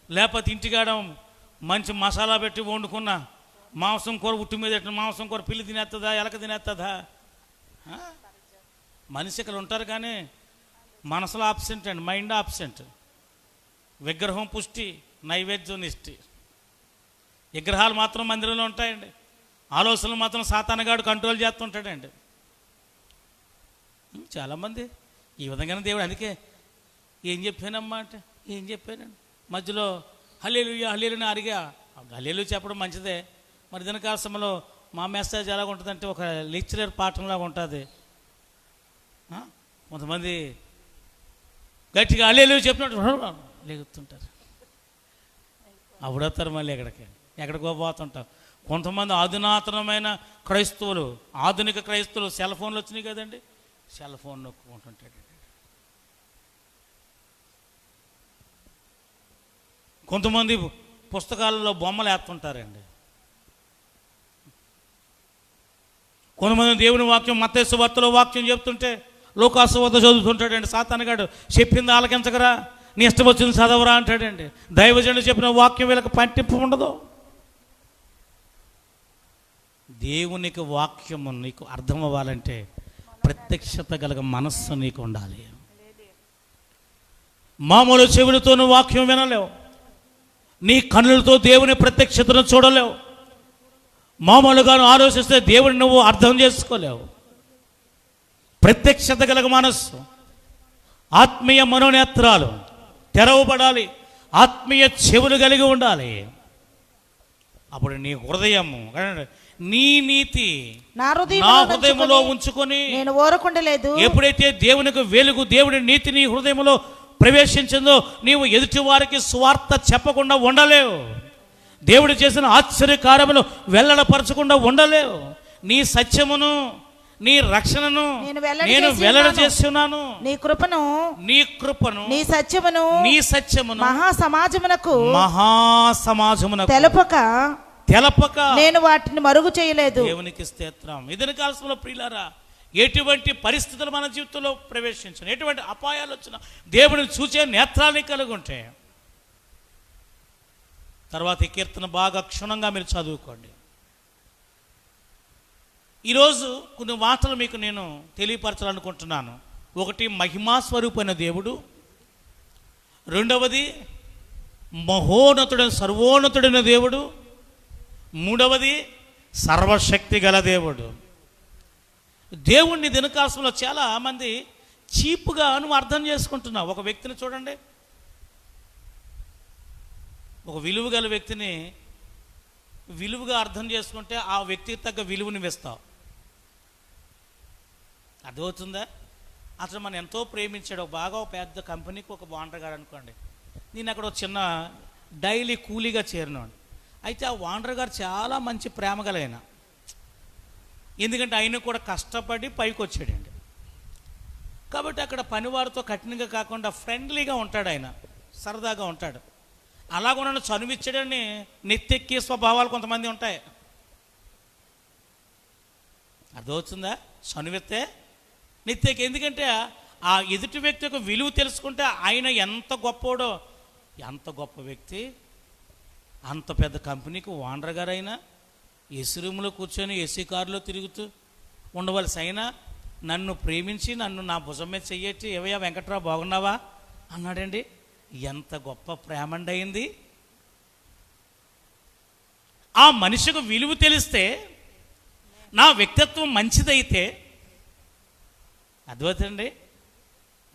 లేకపోతే ఇంటికాడ మంచి మసాలా పెట్టి వండుకున్న మాంసం కూర, ఉట్టు మీద పెట్టిన మాంసం కూర పిల్లి తినేస్తుందా, ఎలక తినేస్తుందా? మనిషి ఇక్కడ ఉంటారు కానీ మనసులో ఆబ్సెంట్ అండి, మైండ్ ఆబ్సెంట్. విగ్రహం పుష్టి, నైవేద్యం నిష్టి. విగ్రహాలు మాత్రం మందిరంలో ఉంటాయండి, ఆలోచనలు మాత్రం సాతానుగాడు కంట్రోల్ చేస్తుంటాడండి. చాలామంది ఈ విధంగానే దేవుడు. అందుకే ఏం చెప్పానమ్మా అంటే, ఏం చెప్పానండి మధ్యలో హల్లెలూయా హల్లెలూయా అడిగా. హల్లెలూయా చెప్పడం మంచిదే, మరి దినకాల సమయంలో మా మెసేజ్ ఎలాగ ఉంటుందంటే ఒక లెక్చరర్ పాఠంలాగా ఉంటుంది. కొంతమంది గట్టిగా హల్లెలూయా చెప్పినట్టు లేగుతుంటారు, అప్పుడొస్తారు మళ్ళీ ఎక్కడికో పోతుంటారు. కొంతమంది అధునాతనమైన క్రైస్తవులు, ఆధునిక క్రైస్తవులు, సెల్ ఫోన్లు వచ్చినాయి కదండి, సెల్ ఫోన్ నొక్కుంటుంటాడు. కొంతమంది పుస్తకాలలో బొమ్మలు వేస్తుంటారండి. కొంతమంది దేవుని వాక్యం మత్తయి సువార్తలో వాక్యం చెప్తుంటే లూకా సువార్త చదువుతుంటాడండి. సాతానుగాడు చెప్పింది ఆలకించకరా, నీ ఇష్టం వచ్చింది చదవరా అంటాడండి. దైవజనుడు చెప్పిన వాక్యం వీళ్ళకి పట్టింపు ఉండదు. దేవునికి వాక్యము నీకు అర్థం అవ్వాలంటే ప్రత్యక్షత గల మనస్సు నీకు ఉండాలి. మామూలు చెవులతో నువ్వు వాక్యం వినలేవు, నీ కన్నులతో దేవుని ప్రత్యక్షతను చూడలేవు, మామూలుగా ఆలోచిస్తే దేవుని నువ్వు అర్థం చేసుకోలేవు. ప్రత్యక్షత గల మనస్సు, ఆత్మీయ మనోనేత్రాలు తెరవబడాలి, ఆత్మీయ చెవులు కలిగి ఉండాలి. అప్పుడు నీ హృదయము, నీ నీతి నా హృదయములో ఉంచుకొని నేను ఊరకుండలేదు. ఎప్పుడైతే దేవునికి వెలుగు, దేవుని నీతి నీ హృదయంలో ప్రవేశించిందో నీవు ఎదుటి వారికి స్వార్థ చెప్పకుండా ఉండలేవు. దేవుడు చేసిన ఆశ్చర్యకార్యములు వెల్లడపరచకుండా ఉండలేవు. నీ సత్యమును, నీ రక్షణను నేను వెల్లడి చేస్తున్నాను. నీ కృపను నీ సత్యమును మహాసమాజమునకు తెలపక నేను వాటిని మరుగు చేయలేదు. దేవునికి స్తోత్రం. ఇదని కాలంలో ప్రియులారా, ఎటువంటి పరిస్థితులు మన జీవితంలో ప్రవేశించిన, ఎటువంటి అపాయాలు వచ్చినా దేవుడిని చూసే నేత్రాన్ని కలిగి ఉంటే, తర్వాత ఈ కీర్తన బాగా క్షుణ్ణంగా మీరు చదువుకోండి. ఈరోజు కొన్ని మాటలు మీకు నేను తెలియపరచాలనుకుంటున్నాను. ఒకటి, మహిమాస్వరూపైన దేవుడు. రెండవది, మహోన్నతుడైన సర్వోన్నతుడైన దేవుడు. మూడవది, సర్వశక్తి గల దేవుడు. దేవుణ్ణి దినకాలంలో చాలా మంది చీప్గా నువ్వు అర్థం చేసుకుంటున్నావు. ఒక వ్యక్తిని చూడండి, ఒక విలువ గల వ్యక్తిని విలువగా అర్థం చేసుకుంటే ఆ వ్యక్తికి తగ్గ విలువని వేస్తావు. అర్థమవుతుందా? అసలు మనం ఎంతో ప్రేమించాడు, బాగా ఒక పెద్ద కంపెనీకి ఒక ఓనర్ గారు అనుకోండి. నేను అక్కడ ఒక చిన్న డైలీ కూలీగా చేరినాడు. అయితే ఆ ఓనర్ గారు చాలా మంచి ప్రేమ గలైన, ఎందుకంటే ఆయన కూడా కష్టపడి పైకి వచ్చాడండి. కాబట్టి అక్కడ పనివారితో కఠినంగా కాకుండా ఫ్రెండ్లీగా ఉంటాడు, ఆయన సరదాగా ఉంటాడు. అలాగ నన్ను చనువిచ్చాడని నెత్తెక్కే స్వభావాలు కొంతమంది ఉంటాయి. అర్థమవుతుందా? చనువెత్తే నెత్తెక్కి, ఎందుకంటే ఆ ఎదుటి వ్యక్తి యొక్క విలువ తెలుసుకుంటే ఆయన ఎంత గొప్పోడో, ఎంత గొప్ప వ్యక్తి, అంత పెద్ద కంపెనీకి ఓనర్ గారు అయినా ఏసీ రూమ్లో కూర్చొని ఏసీ కారులో తిరుగుతూ ఉండవలసి అయినా నన్ను ప్రేమించి నన్ను నా భుజం మీద చెయ్యట్టి, ఏవయ్యా వెంకట్రావు బాగున్నావా అన్నాడండి. ఎంత గొప్ప ప్రేమండి అయింది. ఆ మనిషికి విలువ తెలిస్తే, నా వ్యక్తిత్వం మంచిదైతే, అద్భుతండి,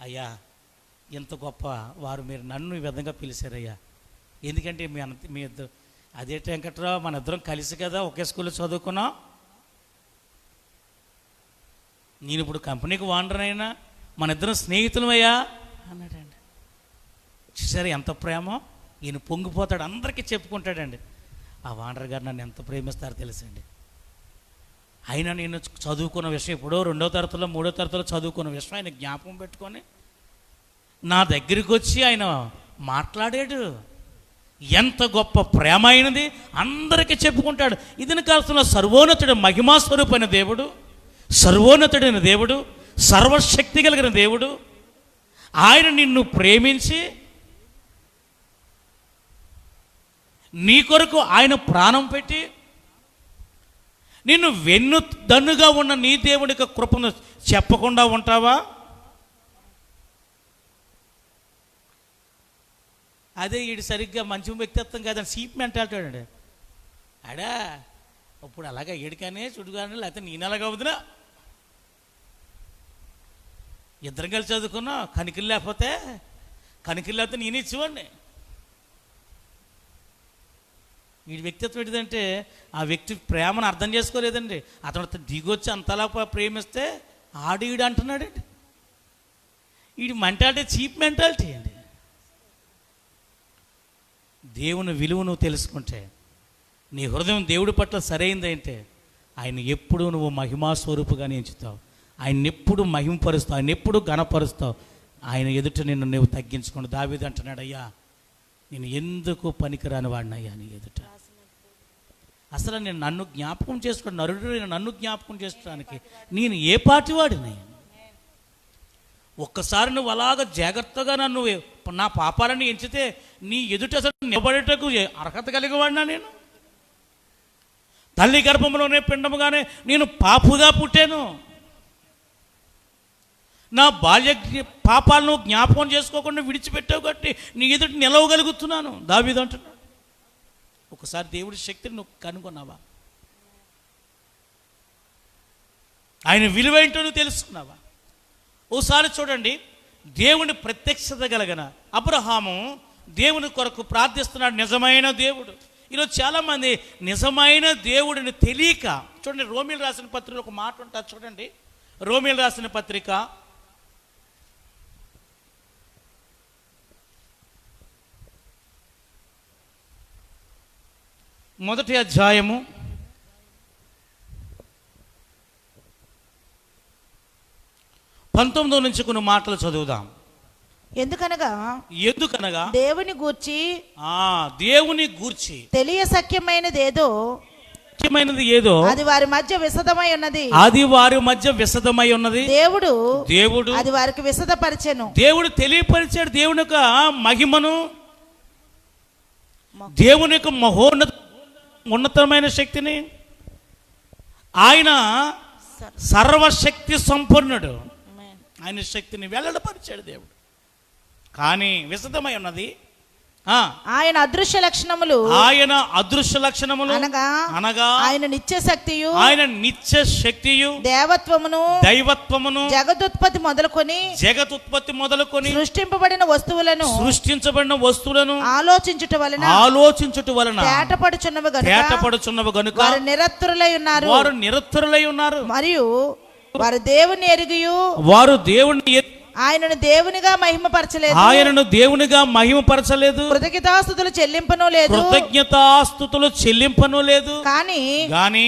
అయ్యా ఎంత గొప్ప వారు, మీరు నన్ను ఈ విధంగా పిలిచారయ్యా. ఎందుకంటే మీ ఇద్దరు, అదేంటి వెంకట్రావు, మన ఇద్దరం కలిసి కదా ఒకే స్కూల్లో చదువుకున్నాం, నేను ఇప్పుడు కంపెనీకి ఓనర్ అయినా మన ఇద్దరం స్నేహితులమయ్యా అన్నాడండి. చూసారు ఎంత ప్రేమ. ఈయన పొంగిపోతాడు, అందరికీ చెప్పుకుంటాడండి. ఆ ఓనర్ గారు నన్ను ఎంత ప్రేమిస్తారో తెలుసండి. అయినా నేను చదువుకున్న విషయం, ఇప్పుడు 2వ తరగతిలో 3వ తరగతిలో చదువుకున్న విషయం ఆయన జ్ఞాపకం పెట్టుకొని నా దగ్గరికి వచ్చి ఆయన మాట్లాడాడు. ఎంత గొప్ప ప్రేమ అయినది అందరికీ చెప్పుకుంటాడు. ఇదిని కాల్సిన సర్వోన్నతుడు, మహిమాస్వరూపైన దేవుడు, సర్వోన్నతుడైన దేవుడు, సర్వశక్తి కలిగిన దేవుడు, ఆయన నిన్ను ప్రేమించి నీ కొరకు ఆయన ప్రాణం పెట్టి నిన్ను వెన్నుదన్నుగా ఉన్న నీ దేవుడి యొక్క కృపను చెప్పకుండా ఉంటావా? అదే వీడు సరిగ్గా మంచి వ్యక్తిత్వం కాదని సీప్ మెంటాలిటీ అండి. ఆడా ఇప్పుడు అలాగే ఏడికానే చుడుగానే, లేకపోతే నేను అలాగ అవుతున్నా, ఇద్దరం కలిసి చదువుకున్నా, కనికిలు లేకపోతే నేను ఇచ్చివ్వండి. వీడి వ్యక్తిత్వం ఏంటిదంటే, ఆ వ్యక్తి ప్రేమను అర్థం చేసుకోలేదండి. అతను దిగొచ్చి అంతలా ప్రేమిస్తే ఈడు అంటున్నాడండి. వీడి మెంటాలిటీ చీప్ మెంటాలిటీ అండి. దేవుని విలువ నువ్వు తెలుసుకుంటే, నీ హృదయం దేవుడి పట్ల సరైందంటే, ఆయన ఎప్పుడు నువ్వు మహిమాస్వరూపుగా ఎంచుతావు, ఆయన ఎప్పుడు మహిమపరుస్తావు, ఆయన ఎప్పుడు ఘనపరుస్తావు. ఆయన ఎదుట నిన్ను నువ్వు తగ్గించుకోండి. దావీదు అంటున్నాడు, అయ్యా నేను ఎందుకు పనికిరాని వాడినయ్యా నీ ఎదుట. అసలు నేను నన్ను జ్ఞాపకం చేసుకోండి, నరుడు నన్ను జ్ఞాపకం చేసుకోవడానికి నేను ఏ పాటి వాడిని? ఒక్కసారి నువ్వు అలాగ జాగ్రత్తగా నన్ను నా పాపాలని ఎంచితే నీ ఎదుట అసలు నిలబడేటకు అర్హత కలిగి వాడినా నేను? తల్లి గర్భంలోనే పిండముగానే నేను పాపుగా పుట్టాను. నా బాల్య పాపాలను జ్ఞాపకం చేసుకోకుండా విడిచిపెట్టావు కాబట్టి నీ ఎదుటి నిలవగలుగుతున్నాను దావీదు అంటున్నాడు. ఒకసారి దేవుడి శక్తిని నువ్వు కనుగొన్నావా? ఆయన విలువేంటో నువ్వు తెలుసుకున్నావా? ఓసారి చూడండి, దేవుని ప్రత్యక్షత కలిగిన అబ్రహాము దేవుని కొరకు ప్రార్థిస్తున్నాడు, నిజమైన దేవుడు. ఈరోజు చాలామంది నిజమైన దేవుడిని తెలియక, చూడండి రోమీలు రాసిన పత్రికలో ఒక మాట ఉంటుంది చూడండి. రోమీలు రాసిన పత్రిక 1వ అధ్యాయము 19 నుంచి కొన్ని మాటలు చదువుదాం. ఎందుకనగా దేవుని గూర్చి తెలియసఖ్యమైనది ఏదో అది వారి మధ్య విశదమై ఉన్నది. దేవుడు అది వారికి విశదపరిచెను. దేవుడు తెలియపరిచాడు దేవుని యొక్క మహిమను, దేవుని యొక్క ఉన్నతమైన శక్తిని. ఆయన సర్వశక్తి సంపన్నుడు, ఆయన శక్తిని వెల్లడపరిచాడు దేవుడు. కానీ విశదమై ఉన్నది ఆయన అదృశ్య లక్షణములు అనగా ఆయన నిత్య శక్తియు దైవత్వమును జగదుత్పత్తి మొదలుకొని సృష్టింపబడిన వస్తువులను ఆలోచించుట వలన తేటపడుచున్నవి గనుక వారు నిరత్తురులై ఉన్నారు. మరియు వారు దేవుని ఎరిగియు ఆయనను దేవునిగా మహిమపరచలేదు. కృతజ్ఞతాస్తుతులు చెల్లింపను లేదు. కానీ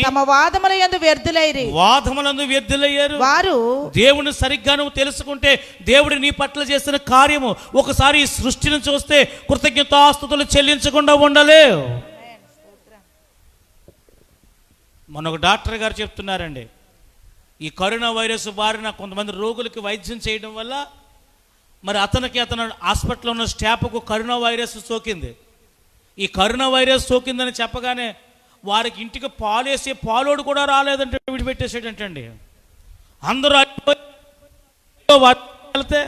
తమ వాదముల యందు వ్యర్థులయ్యారు. వారు దేవుని సరిగ్గా నువ్వు తెలుసుకుంటే దేవుడు నీ పట్ల చేసిన కార్యము ఒకసారి ఈ సృష్టిని చూస్తే కృతజ్ఞతాస్తుతులు చెల్లించకుండా ఉండలేవు. మొన్న ఒక డాక్టర్ గారు చెప్తున్నారండి, ఈ కరోనా వైరస్ బారిన కొంతమంది రోగులకి వైద్యం చేయడం వల్ల మరి అతని హాస్పిటల్లో ఉన్న స్టాఫ్కు కరోనా వైరస్ సోకింది. ఈ కరోనా వైరస్ సోకిందని చెప్పగానే వారికి ఇంటికి పాలేసి పాలోడు కూడా రాలేదంటే విడిపెట్టేసేటండి. అందరూ వెళ్తే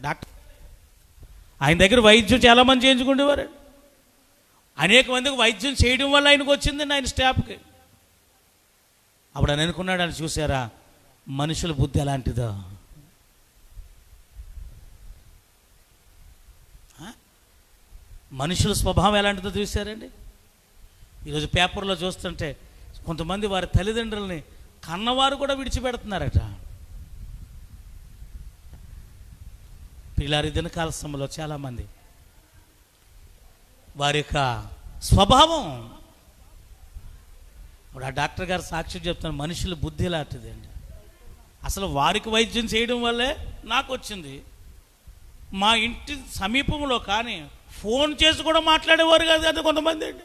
డాక్టర్ ఆయన దగ్గర వైద్యం చాలామంది చేయించుకునేవారు. అనేక మందికి వైద్యం చేయడం వల్ల ఆయనకు వచ్చిందండి ఆయన స్టాఫ్కి. అప్పుడు ఆయన అనుకున్నాడు, అని చూసారా మనుషుల బుద్ధి ఎలాంటిదో. మనుషుల స్వభావం ఎలాంటిదో చూశారండి. ఈరోజు పేపర్లో చూస్తుంటే కొంతమంది వారి తల్లిదండ్రులని కన్నవారు కూడా విడిచిపెడుతున్నారట. పిల్లారి దినకాల సమయంలో చాలామంది వారి యొక్క స్వభావం, ఇప్పుడు ఆ డాక్టర్ గారు సాక్షి చెప్తాను, మనుషుల బుద్ధి లాంటిదండి. అసలు వారికి వైద్యం చేయడం వల్లే నాకు వచ్చింది. మా ఇంటి సమీపంలో కానీ ఫోన్ చేసి కూడా మాట్లాడేవారు కాదు కదా కొంతమంది అండి.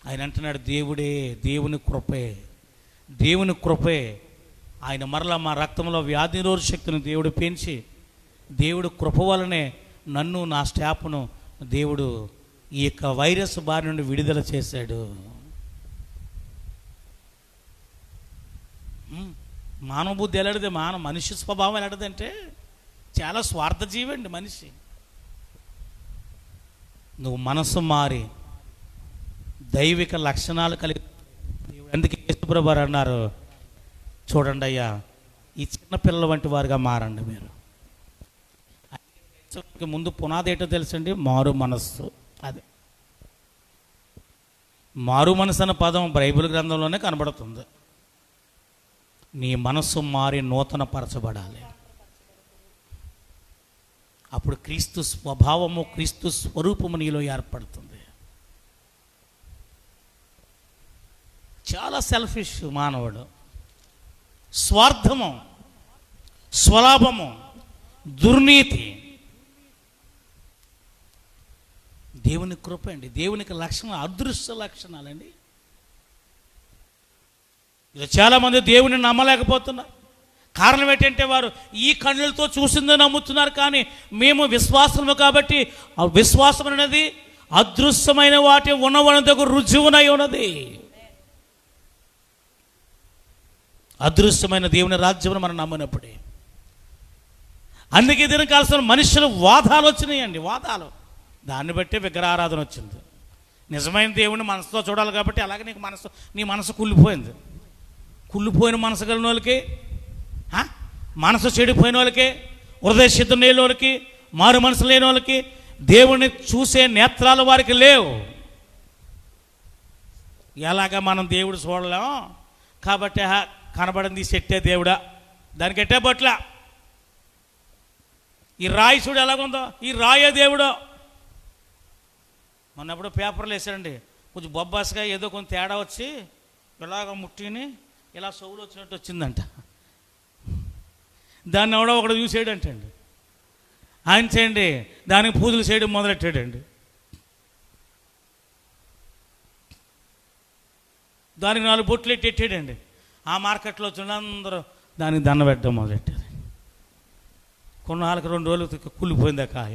ఆయన అంటున్నాడు, దేవుని కృపే ఆయన మరలా మా రక్తంలో వ్యాధి నిరోధక శక్తిని దేవుడు పెంచి దేవుడు కృప వలనే నన్ను నా స్టాఫ్ను దేవుడు ఈ యొక్క వైరస్ బారి నుండి విడుదల చేశాడు. మానవ బుద్ధి ఎలాంటిది, మనిషి స్వభావం ఎలాంటిదంటే చాలా స్వార్థ జీవండి మనిషి. నువ్వు మనసు మారి దైవిక లక్షణాలు కలిగి, అందుకే యేసుప్రభు అన్నారు, చూడండి అయ్యా ఈ చిన్న పిల్లల వంటి వారుగా మారండి మీరు. ముందు పునాది ఏంటో తెలుసండి, మారు మనస్సు. అదే మారు మనసు అన్న పదం బైబిల్ గ్రంథంలోనే కనబడుతుంది. నీ మనస్సు మారి నూతన పరచబడాలి. అప్పుడు క్రీస్తు స్వభావము, క్రీస్తు స్వరూపము నీలో ఏర్పడుతుంది. చాలా సెల్ఫిష్ మానవుడు, స్వార్థము, స్వలాభము, దుర్నీతి, దేవుని కృప అండి. దేవునికి లక్షణం అదృశ్య లక్షణాలండి. ఇలా చాలామంది దేవుని నమ్మలేకపోతున్నారు. కారణం ఏంటంటే వారు ఈ కన్నులతో చూసిందో నమ్ముతున్నారు, కానీ మేము విశ్వాసము కాబట్టి ఆ విశ్వాసం అనేది అదృశ్యమైన వాటి ఉన్నవనకు రుజువునై ఉన్నది. అదృశ్యమైన దేవుని రాజ్యమును మనం నమ్మినప్పుడే. అందుకే దీనికి కాల్సిన మనుషులు వాదాలు వచ్చినాయండి, వాదాలు. దాన్ని బట్టే విగ్రహారాధన వచ్చింది. నిజమైన దేవుని మనసుతో చూడాలి కాబట్టి అలాగే నీ మనసు కుళ్ళిపోయింది. కుళ్ళిపోయిన మనసు కలిగిన వాళ్ళకి, మనసు చెడిపోయిన వాళ్ళకి, హృదయ సిద్ధం లేని వాళ్ళకి, మారు మనసు లేని వాళ్ళకి దేవుని చూసే నేత్రాలు వారికి లేవు. ఎలాగ మనం దేవుడు చూడలేం కాబట్టి కనబడింది సెట్టే దేవుడా, దానికి ఎట్టే పట్ల ఈ రాయి చూడు ఎలాగుందో, ఈ రాయే దేవుడు. మొన్నప్పుడు పేపర్లు వేసారండి, కొంచెం బొబ్బాస్గా ఏదో కొంచెం తేడా వచ్చి ఇలాగ ముట్టిని ఇలా సౌలు వచ్చినట్టు వచ్చిందంట. దాన్ని ఎవడో ఒకడు చూసేయడంటండి, ఆయన చేయండి దానికి పూజలు చేయడం మొదలెట్టాడండి. దానికి 4 బొట్లు ఎట్టేటాడండి. ఆ మార్కెట్లో వచ్చిన అందరూ దానికి దండ పెట్టడం మొదలెట్టారు. కొన్నాళ్ళకి 2 రోజులు కుళ్ళిపోయింది ఆ కాయ,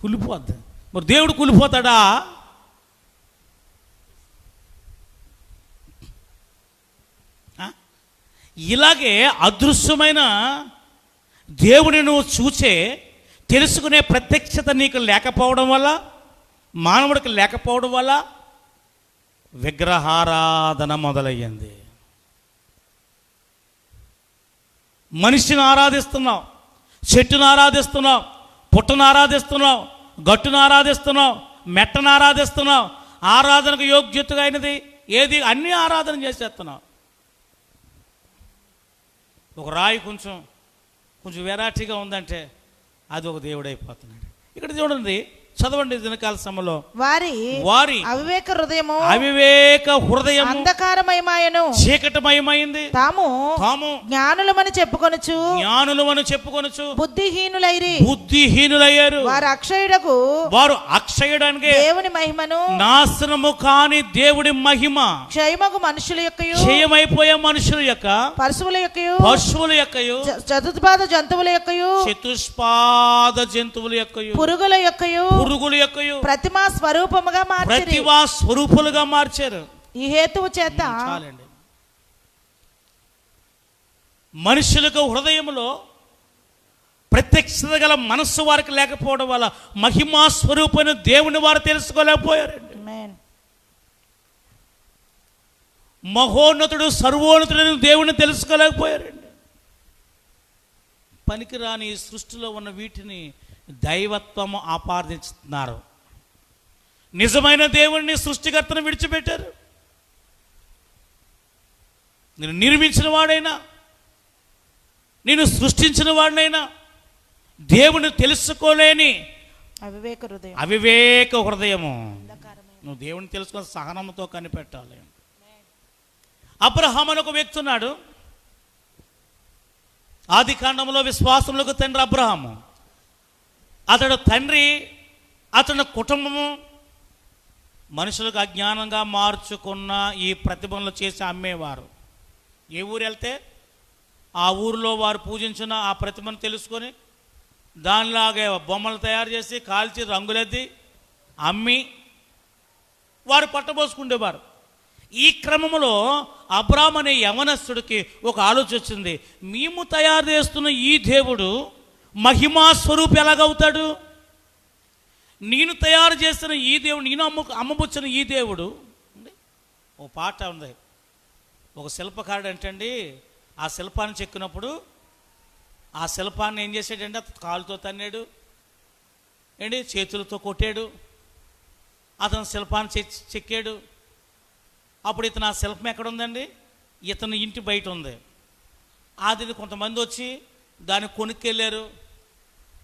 కుళ్ళిపోద్ది. మరి దేవుడు కుళ్ళిపోతాడా? ఇలాగే అదృశ్యమైన దేవుని నువ్వు చూసే తెలుసుకునే ప్రత్యక్షత నీకు లేకపోవడం వల్ల, మానవుడికి లేకపోవడం వల్ల విగ్రహారాధన మొదలయ్యింది. మనిషిని ఆరాధిస్తున్నావు, చెట్టును ఆరాధిస్తున్నావు, పుట్టను ఆరాధిస్తున్నావు, గట్టును ఆరాధిస్తున్నావు, మెట్టను ఆరాధిస్తున్నావు. ఆరాధనకు యోగ్యతగా అయినది ఏది అన్నీ ఆరాధన చేసేస్తున్నావు. ఒక రాయి కొంచెం వెరైటీగా ఉందంటే అది ఒక దేవుడు అయిపోతున్నాడు. ఇక్కడ చూడండి, చదవండి. దినకాల సమయంలో వారి అవివేక హృదయం అంధకారమయమాయను, చీకటమయమైంది. తాము జ్ఞానులమని చెప్పుకొనుచు బుద్ధిహీనులయ్యారు. వారు అక్షయుడానికి దేవుని మహిమను, నాశనము కాని దేవుడి మహిమ, క్షయమైపోయే మనుషుల యొక్క, పశువుల యొక్కయు, చతుష్పాద జంతువుల యొక్కయు, పురుగుల యొక్కయు ప్రతిమా స్వరూపములుగా మార్చారు. ఈ హేతువు చేత చాలండి. మనుషులకు హృదయంలో ప్రత్యక్షత గల మనస్సు వారికి లేకపోవడం వల్ల మహిమా స్వరూపమైన దేవుని వారు తెలుసుకోలేకపోయారండి. మహోన్నతుడు సర్వోన్నతుడైన దేవుని తెలుసుకోలేకపోయారండి. పనికిరాని సృష్టిలో ఉన్న వీటిని దైవత్వము ఆపాదిస్తున్నారు. నిజమైన దేవుణ్ణి, సృష్టికర్తను విడిచిపెట్టారు. నేను నిర్మించిన వాడైనా, నేను సృష్టించిన వాడినైనా దేవుని తెలుసుకోలేని అవివేక హృదయము. నువ్వు దేవుని తెలుసుకొని సహనంతో కనిపెట్టాలి. అబ్రహాము అని ఒక వ్యక్తి ఉన్నాడు. ఆది కాండంలో విశ్వాసములకు తండ్రి అబ్రహాము. అతడు తండ్రి, అతని కుటుంబము మనుషులకు అజ్ఞానంగా మార్చుకున్న ఈ ప్రతిభను చేసి అమ్మేవారు. ఏ ఊరు వెళ్తే ఆ ఊరిలో వారు పూజించిన ఆ ప్రతిభను తెలుసుకొని దానిలాగే బొమ్మలు తయారు చేసి కాల్చి రంగులెద్ది అమ్మి వారు పట్టబోసుకుండేవారు. ఈ క్రమంలో అబ్రాహాము అనే యవనస్తుడికి ఒక ఆలోచన వచ్చింది. మేము తయారు చేస్తున్న ఈ దేవుడు మహిమా స్వరూపం ఎలాగవుతాడు? నేను తయారు చేసిన ఈ దేవుడు, నేను అమ్మబుచ్చిన ఈ దేవుడు. ఓ పాట ఉంది. ఒక శిల్పకారుడు అంటండి, ఆ శిల్పాన్ని చెక్కినప్పుడు ఆ శిల్పాన్ని ఏం చేశాడంటే కాలుతో తన్నాడు ఏంటి, చేతులతో కొట్టాడు. అతను శిల్పాన్ని చెక్కాడు. అప్పుడు ఇతను ఆ శిల్పం ఎక్కడుందండి? ఇతను ఇంటి బయట ఉంది. అది కొంతమంది వచ్చి దాన్ని కొనుక్కెళ్ళారు.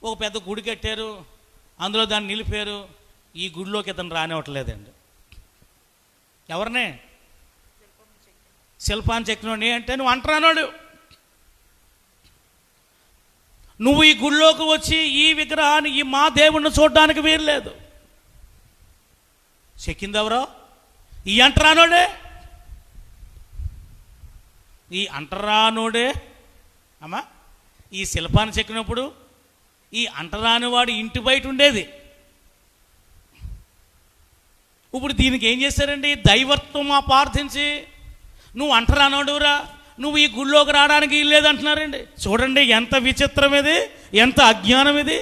ఒక పెద్ద గుడి కట్టారు, అందులో దాన్ని నిలిపారు. ఈ గుడిలోకి ఇతను రానివ్వట్లేదండి. ఎవరినే? శిల్పాన్ని చెక్కినోడిని. అంటే నువ్వు అంటరానోడు, నువ్వు ఈ గుడిలోకి వచ్చి ఈ విగ్రహాన్ని, ఈ మా దేవుణ్ణి చూడడానికి వీల్లేదు. చెక్కింది ఎవరో? ఈ అంటరానోడే. ఈ అంటరానోడే అమ్మా ఈ శిల్పాన్ని చెక్కినప్పుడు ఈ అంటరాని వాడు ఇంటి బయట ఉండేది. ఇప్పుడు దీనికి ఏం చేశారండి? దైవత్వం ప్రార్థించి నువ్వు అంటరానోడురా, నువ్వు ఈ గుళ్ళోకి రావడానికి లేదంటున్నారండి. చూడండి ఎంత విచిత్రం ఇది, ఎంత అజ్ఞానం ఇది.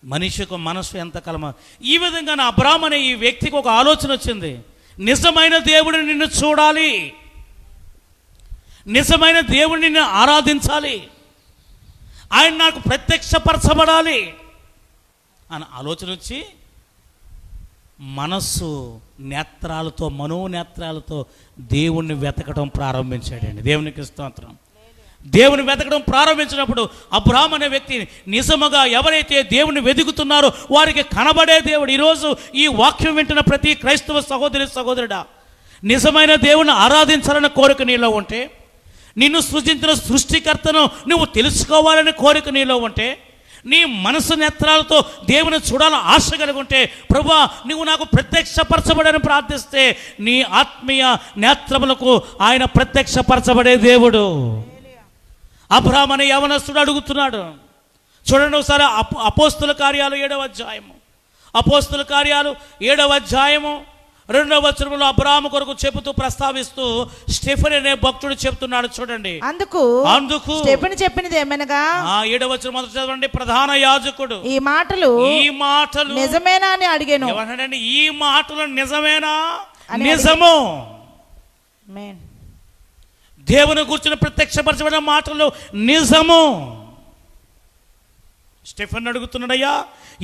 మనిషికి మనసు ఎంత కలమ. ఈ విధంగా నా అబ్రాహాము అనే ఈ వ్యక్తికి ఒక ఆలోచన వచ్చింది. నిజమైన దేవుడిని నిన్ను చూడాలి, నిజమైన దేవుడిని నిన్ను ఆరాధించాలి, ఆయన నాకు ప్రత్యక్షపరచబడాలి అని ఆలోచన వచ్చి మనస్సు నేత్రాలతో మనోనేత్రాలతో దేవుణ్ణి వెతకడం ప్రారంభించాడండి. దేవునికి స్తోత్రం. దేవుని వెతకడం ప్రారంభించినప్పుడు అబ్రాహాము అనే వ్యక్తి నిజముగా ఎవరైతే దేవుని వెతుకుతున్నారో వారికి కనబడే దేవుడు. ఈరోజు ఈ వాక్యం వింటున్న ప్రతి క్రైస్తవ సహోదరుడా, నిజమైన దేవుని ఆరాధించాలన్న కోరిక నీలో ఉంటే, నిన్ను సృజించిన సృష్టికర్తను నువ్వు తెలుసుకోవాలని కోరిక నీలో ఉంటే, నీ మనసు నేత్రాలతో దేవుని చూడాలని ఆశ కలిగి ఉంటే, ప్రభువా నువ్వు నాకు ప్రత్యక్షపరచబడని ప్రార్థిస్తే నీ ఆత్మీయ నేత్రములకు ఆయన ప్రత్యక్షపరచబడే దేవుడు. అబ్రాహాము అనే యవనస్తుడు అడుగుతున్నాడు. చూడండి ఒకసారి అపోస్తుల కార్యాలు 7వ అధ్యాయము, అపోస్తుల కార్యాలు 7వ అధ్యాయము 2వ వచనంలో అబ్రాహాము కొరకు చెబుతూ ప్రస్తావిస్తూ స్టెఫెను అనే భక్తుడు చెప్తున్నాడు. చూడండి. అందుకు స్టెఫెను చెప్పినది ఏమనగా 7వ వచనం మొదట చదవండి. ప్రధాన యాజకుడు ఈ మాటలు నిజమేనా అని అడిగాను. ఏమన్నాడండి? ఈ మాటలు నిజమేనా? నిజము. దేవుని గురించిన ప్రత్యక్షపరచబడిన మాటలు నిజము. స్టెఫెన్ అడుగుతున్నాడయ్యా,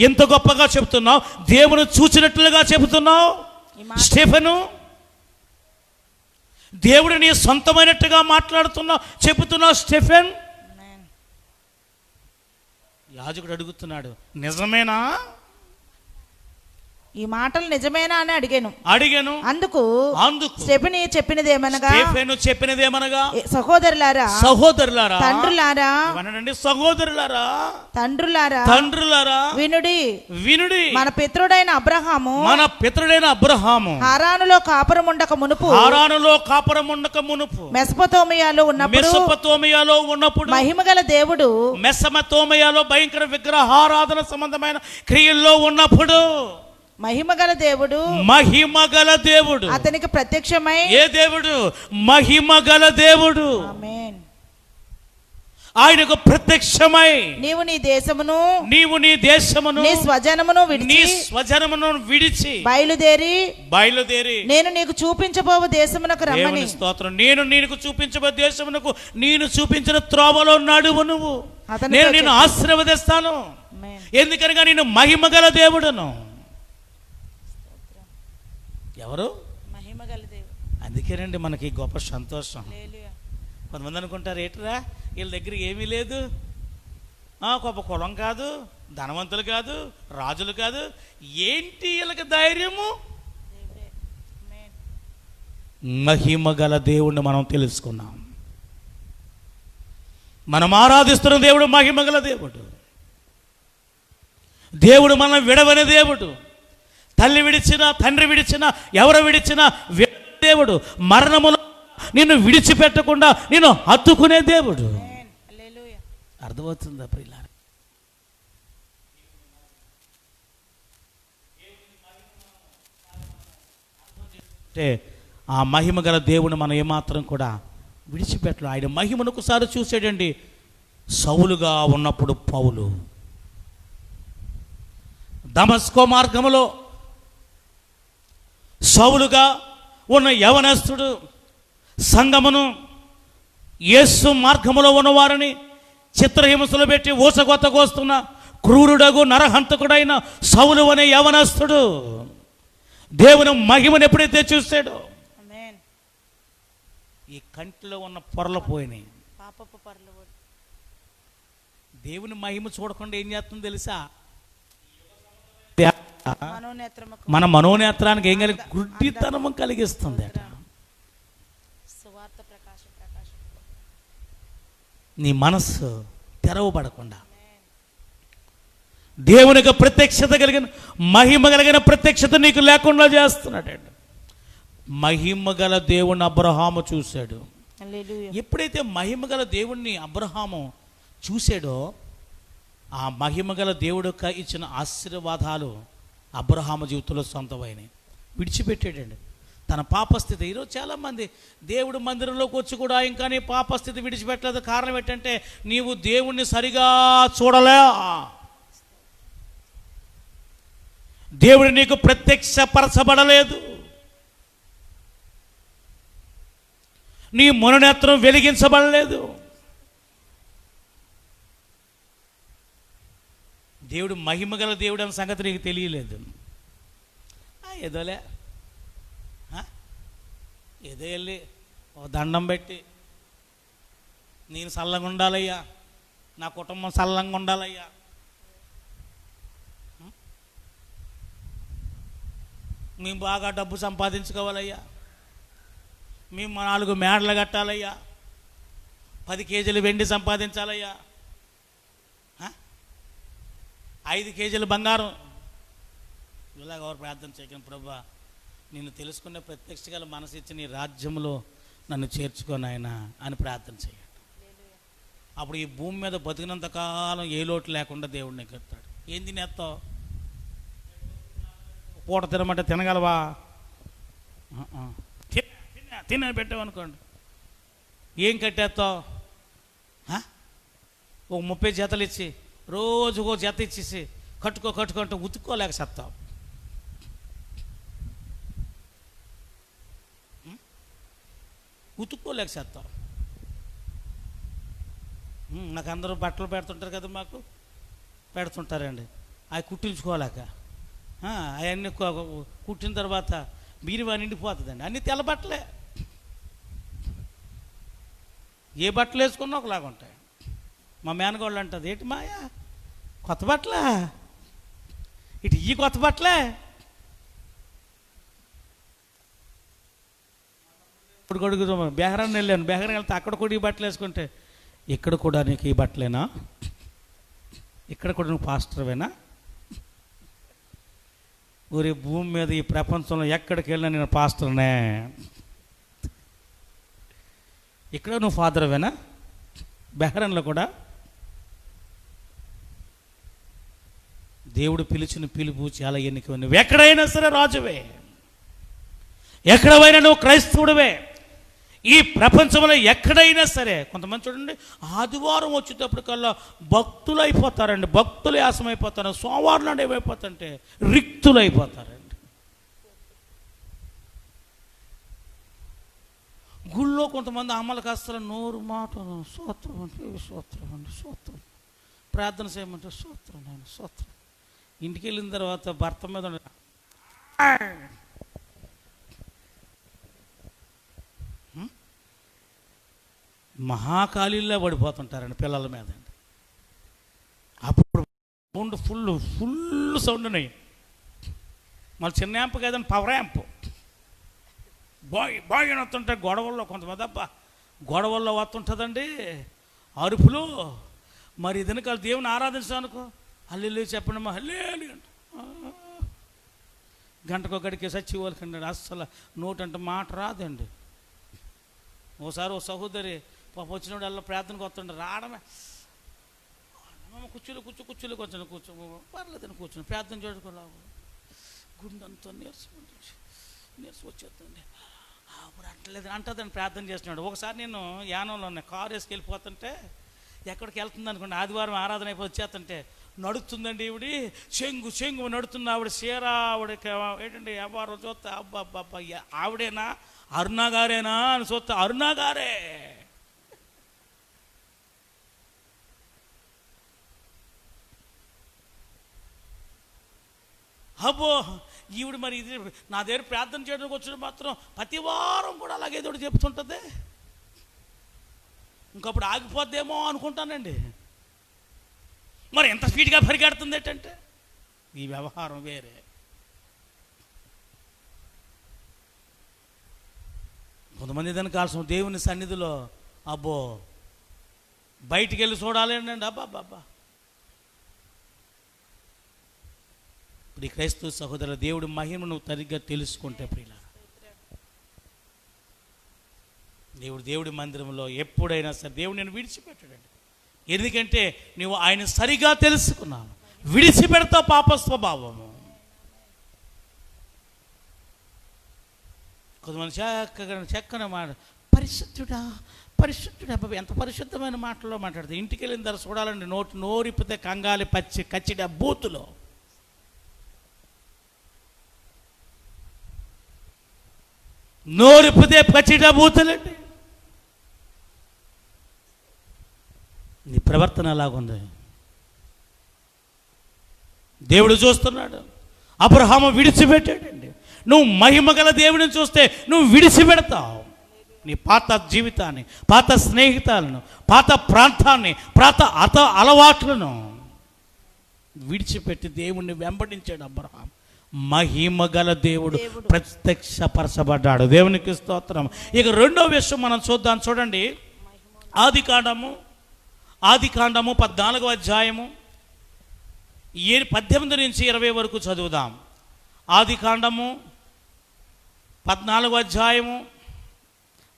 ఎంత గొప్పగా చెబుతున్నావు, దేవుని చూచినట్లుగా చెబుతున్నావు. స్టెఫెను, దేవుడు నీ సొంతమైనట్టుగా మాట్లాడుతున్నావు, చెబుతున్నావు స్టెఫెన్. యాజకుడు అడుగుతున్నాడు, నిజమేనా? ఈ మాటలు నిజమేనా అని అడిగాను. అందుకు స్టెఫెను చెప్పినదేమనగా సహోదరులారా, తండ్రులారా వినుడి. మన పితరుడైన అబ్రహాము హారానులో కాపురం ఉండక మునుపు మెసొపొతేమియాలో ఉన్నప్పుడు మహిమగల దేవుడు మెసొపొతేమియాలో భయంకర విగ్రహారాధన సంబంధమైన క్రియల్లో ఉన్నప్పుడు మహిమగల దేవుడు అతనికి ప్రత్యక్షమై, ఏ దేవుడు? మహిమగల దేవుడు. ఆమేన్. ఆయనకు ప్రత్యక్షమై నీవు నీ దేశమును నీ స్వజనమును విడిచి బయలుదేరి నేను నీకు చూపించబోవు దేశమునకు రమ్మని. స్తోత్రం. నేను నీకు చూపించబో దేశమునకు నేను చూపించిన త్రోవలో నడువు నువ్వు, నేను నిన్ను ఆశీర్వదిస్తాను. ఎందుకనగా నేను మహిమగల దేవుడును. ఎవరు? మహిమగల దేవుడు. అందుకేనండి మనకి గొప్ప సంతోషం. కొంతమంది అనుకుంటారు, ఏట్రా వీళ్ళ దగ్గర ఏమీ లేదు, గొప్ప కులం కాదు, ధనవంతులు కాదు, రాజులు కాదు, ఏంటి వీళ్ళకి ధైర్యము? మహిమగల దేవుణ్ణి మనం తెలుసుకున్నాం. మనం ఆరాధిస్తున్న దేవుడు మహిమగల దేవుడు. దేవుడు మనం విడవని దేవుడు. తల్లి విడిచినా, తండ్రి విడిచినా, ఎవరు విడిచినా దేవుడు. మరణములో నిన్ను విడిచిపెట్టకుండా నిన్ను హత్తుకునే దేవుడు. అర్థమవుతుందా ప్రియులారా? అంటే ఆ మహిమ గల దేవుని మనం ఏమాత్రం కూడా విడిచిపెట్టలేదు. ఆయన మహిమను ఒకసారి చూసాడండి. సౌలుగా ఉన్నప్పుడు పౌలు దమస్కో మార్గములో సౌలుగా ఉన్న యవనస్తుడు సంగమును యేసు మార్గములో ఉన్నవారిని చిత్రహింసలు పెట్టి ఊసగొత్త కోస్తున్న క్రూరుడగు నరహంతకుడైన సౌలు అనే యవనస్తుడు దేవుని మహిమను ఎప్పుడైతే చూశాడో ఈ కంటిలో ఉన్న పొరలు పోయినాయి. దేవుని మహిమ చూడకుండా ఏం చేస్తుందో తెలుసా? మన మనోనేత్రానికి ఏం కలిగి గుడ్డితనము కలిగిస్తుంది అట. నీ మనస్సు తెరవబడకుండా దేవునికి ప్రత్యక్షత కలిగిన, మహిమ కలిగిన ప్రత్యక్షత నీకు లేకుండా చేస్తున్నాడండి. మహిమ గల దేవుణ్ణి అబ్రహాము చూశాడు. హల్లెలూయా. ఎప్పుడైతే మహిమ గల దేవుణ్ణి అబ్రహాము చూశాడో, ఆ మహిమ గల దేవుడు ఇచ్చిన ఆశీర్వాదాలు అబ్రహాము జీవితంలో సొంతమైనవి. విడిచిపెట్టాడండి తన పాపస్థితి. ఈరోజు చాలామంది దేవుడు మందిరంలోకి వచ్చి కూడా ఇంకా నీ పాపస్థితి విడిచిపెట్టలేదు. కారణం ఏంటంటే నీవు దేవుణ్ణి సరిగా చూడలే. దేవుడు నీకు ప్రత్యక్షపరచబడలేదు. నీ మనోనేత్రం వెలిగించబడలేదు. దేవుడు మహిమగల దేవుడు అన్న సంగతి నీకు తెలియలేదు. ఏదోలే ఏదో వెళ్ళి ఒక దండం పెట్టి నేను చల్లంగా ఉండాలయ్యా, నా కుటుంబం చల్లంగా ఉండాలయ్యా, మేము బాగా డబ్బు సంపాదించుకోవాలయ్యా, మేము 4 మేడలు కట్టాలయ్యా, 10 కేజీలు వెండి సంపాదించాలయ్యా, 5 కేజీలు బంగారం. ఇలాగ ఎవరు ప్రార్థన చేయగలను? ప్రభా, నిన్ను తెలుసుకునే ప్రత్యక్ష గల మనసు ఇచ్చి నీ రాజ్యంలో నన్ను చేర్చుకొని ఆయన అని ప్రార్థన చేయండి. అప్పుడు ఈ భూమి మీద బతికినంత కాలం ఏ లోటు లేకుండా దేవుడిని కడతాడు. ఏం తినేస్తావు? పూట తినమంటే తినగలవా? తినే పెట్టావనుకోండి, ఏం కట్టేస్తావు? ఒక 30 జతలు ఇచ్చి రోజుకో జత ఇచ్చేసి కట్టుకుంటూ ఉతుక్కోలేక సత్తావు. ఉతుక్కోలేక చేస్తావు. నాకు అందరూ బట్టలు పెడుతుంటారు కదా, మాకు పెడుతుంటారండి. అవి కుట్టించుకోలేక అవన్నీ కుట్టిన తర్వాత బీరువా నిండిపోతుందండి. అన్నీ తెల్ల బట్టలే. ఏ బట్టలు వేసుకున్నా ఒకలాగా ఉంటాయి. మా మేనగోళ్ళు అంటుంది, ఏంటి మాయా కొత్త బట్టలా, ఇటు ఈ కొత్త బట్టలే. ఇప్పుడు కొడుకు బెహరాన్ వెళ్ళాను, బెహరాన్ వెళ్తే అక్కడ కూడా ఈ బట్టలు వేసుకుంటే, ఇక్కడ కూడా నీకు ఈ బట్టలేనా? ఇక్కడ కూడా నువ్వు పాస్టర్వేనా? ఊరి భూమి మీద ఈ ప్రపంచంలో ఎక్కడికి వెళ్ళినా నేను పాస్టర్నే. ఇక్కడ నువ్వు ఫాదర్వేనా? బెహరాన్లో కూడా దేవుడు పిలిచిన పిలుపు చాలా ఎన్నిక. నువ్వు ఎక్కడైనా సరే రాజువే, ఎక్కడైనా నువ్వు క్రైస్తవుడివే. ఈ ప్రపంచంలో ఎక్కడైనా సరే కొంతమంది చూడండి, ఆదివారం వచ్చేటప్పటికల్లా భక్తులు అయిపోతారండి, భక్తులు యాసమైపోతారు. సోమవారం నాడు ఏమైపోతారంటే రిక్తులు అయిపోతారండి. గుళ్ళో కొంతమంది అమ్మలకు అసలు నోరు మాట స్తోత్రం అంటే స్తోత్రం అండి, స్తోత్రం, ప్రార్థన చేయమంటే స్తోత్రం నాయన స్తోత్రం. ఇంటికి వెళ్ళిన తర్వాత భర్త మీద మహాకాళీల్లో పడిపోతుంటారండి పిల్లల మీద. అప్పుడు సౌండ్ ఫుల్ సౌండ్ ఉన్నాయి. మళ్ళీ చిన్న యాంప్ కదండి, పవర్ యాంప్. బాయ్ అని వస్తుంటే గొడవల్లో కొంతమంది అబ్బా గొడవల్లో వస్తుంటుందండి అరుపులు. మరి ఇదని కాదు దేవుని ఆరాధించానుకో, హల్లెలూయా చెప్పండి మా హల్లెలూయా అంట. గంటకొకడికి సచ్చివాళ్ళకండి అస్సలు నోటంటే మాట రాదండి. ఓసారి ఓ సహోదరి పాప వచ్చినప్పుడు అలా ప్రార్థనకు వస్తుండే, రావడమే కుర్చీలో కూర్చో పర్లేదని కూర్చొని ప్రార్థన చేసుకోలేవు. గుండంతా నీరసం వచ్చేస్తుంది. అప్పుడు అంటలేదని ప్రార్థన చేస్తున్నాడు. ఒకసారి నేను యానంలో కారు వేసుకెళ్ళిపోతుంటే, ఎక్కడికి వెళ్తుంది అనుకోండి, ఆదివారం ఆరాధన అయిపోయి వచ్చేస్తుంటే నడుస్తుందండి ఈవిడి, చెంగు నడుతుంది ఆవిడ. చీర ఆవిడకి ఏంటండి వ్యాపారం చూస్తే అబ్బా ఆవిడేనా అరుణ గారేనా అని చూస్తే అరుణ గారే. అబ్బో ఈవిడ మరి ఇది నా దగ్గర ప్రార్థన చేయడానికి వచ్చిన మాత్రం ప్రతి వారం కూడా అలాగే ఏదో చెప్తుంటుంది. ఇంకప్పుడు ఆగిపోద్దేమో అనుకుంటానండి. మరి ఎంత స్పీడ్గా పరిగెడుతుంది ఏంటంటే ఈ వ్యవహారం వేరే. కొంతమంది దానికి కాల్సిన దేవుని సన్నిధిలో అబ్బో బయటికి వెళ్ళి చూడాలి అండి. అబ్బా ఈ క్రైస్తవ సహోదరుల దేవుడి మహిమను సరిగ్గా తెలుసుకుంటే ప్రియుల దేవుడి మందిరంలో ఎప్పుడైనా సరే దేవుడు నేను విడిచిపెట్టాడండి. ఎందుకంటే నువ్వు ఆయన సరిగా తెలుసుకున్నావు. విడిచిపెడతావు పాప స్వభావము. కొంతమంది చక్కని మాట, పరిశుద్ధుడా పరిశుద్ధుడా బాబు, ఎంత పరిశుద్ధమైన మాటల్లో మాట్లాడుతుంది. ఇంటికి వెళ్ళిన తర్వాత చూడాలండి, నోరిపితే కంగాలి కచ్చిడ బూతులో. నోరిపితే కచ్చిడ బూతులండి. నీ ప్రవర్తన అలాగుంది. దేవుడు చూస్తున్నాడు. అబ్రహాము విడిచిపెట్టాడండి. నువ్వు మహిమగల దేవుడిని చూస్తే నువ్వు విడిచిపెడతావు. నీ పాత జీవితాన్ని, పాత స్నేహితాలను, పాత ప్రాంతాన్ని, పాత అలవాట్లను విడిచిపెట్టి దేవుణ్ణి వెంబడించాడు అబ్రహాం. మహిమగల దేవుడు ప్రత్యక్షపరచబడ్డాడు. దేవునికి స్తోత్రం. ఇక రెండో విషయం మనం చూద్దాం. చూడండి, ఆదికాండము 14వ అధ్యాయము 18 నుంచి 20 వరకు చదువుదాం. ఆదికాండము 14వ అధ్యాయము.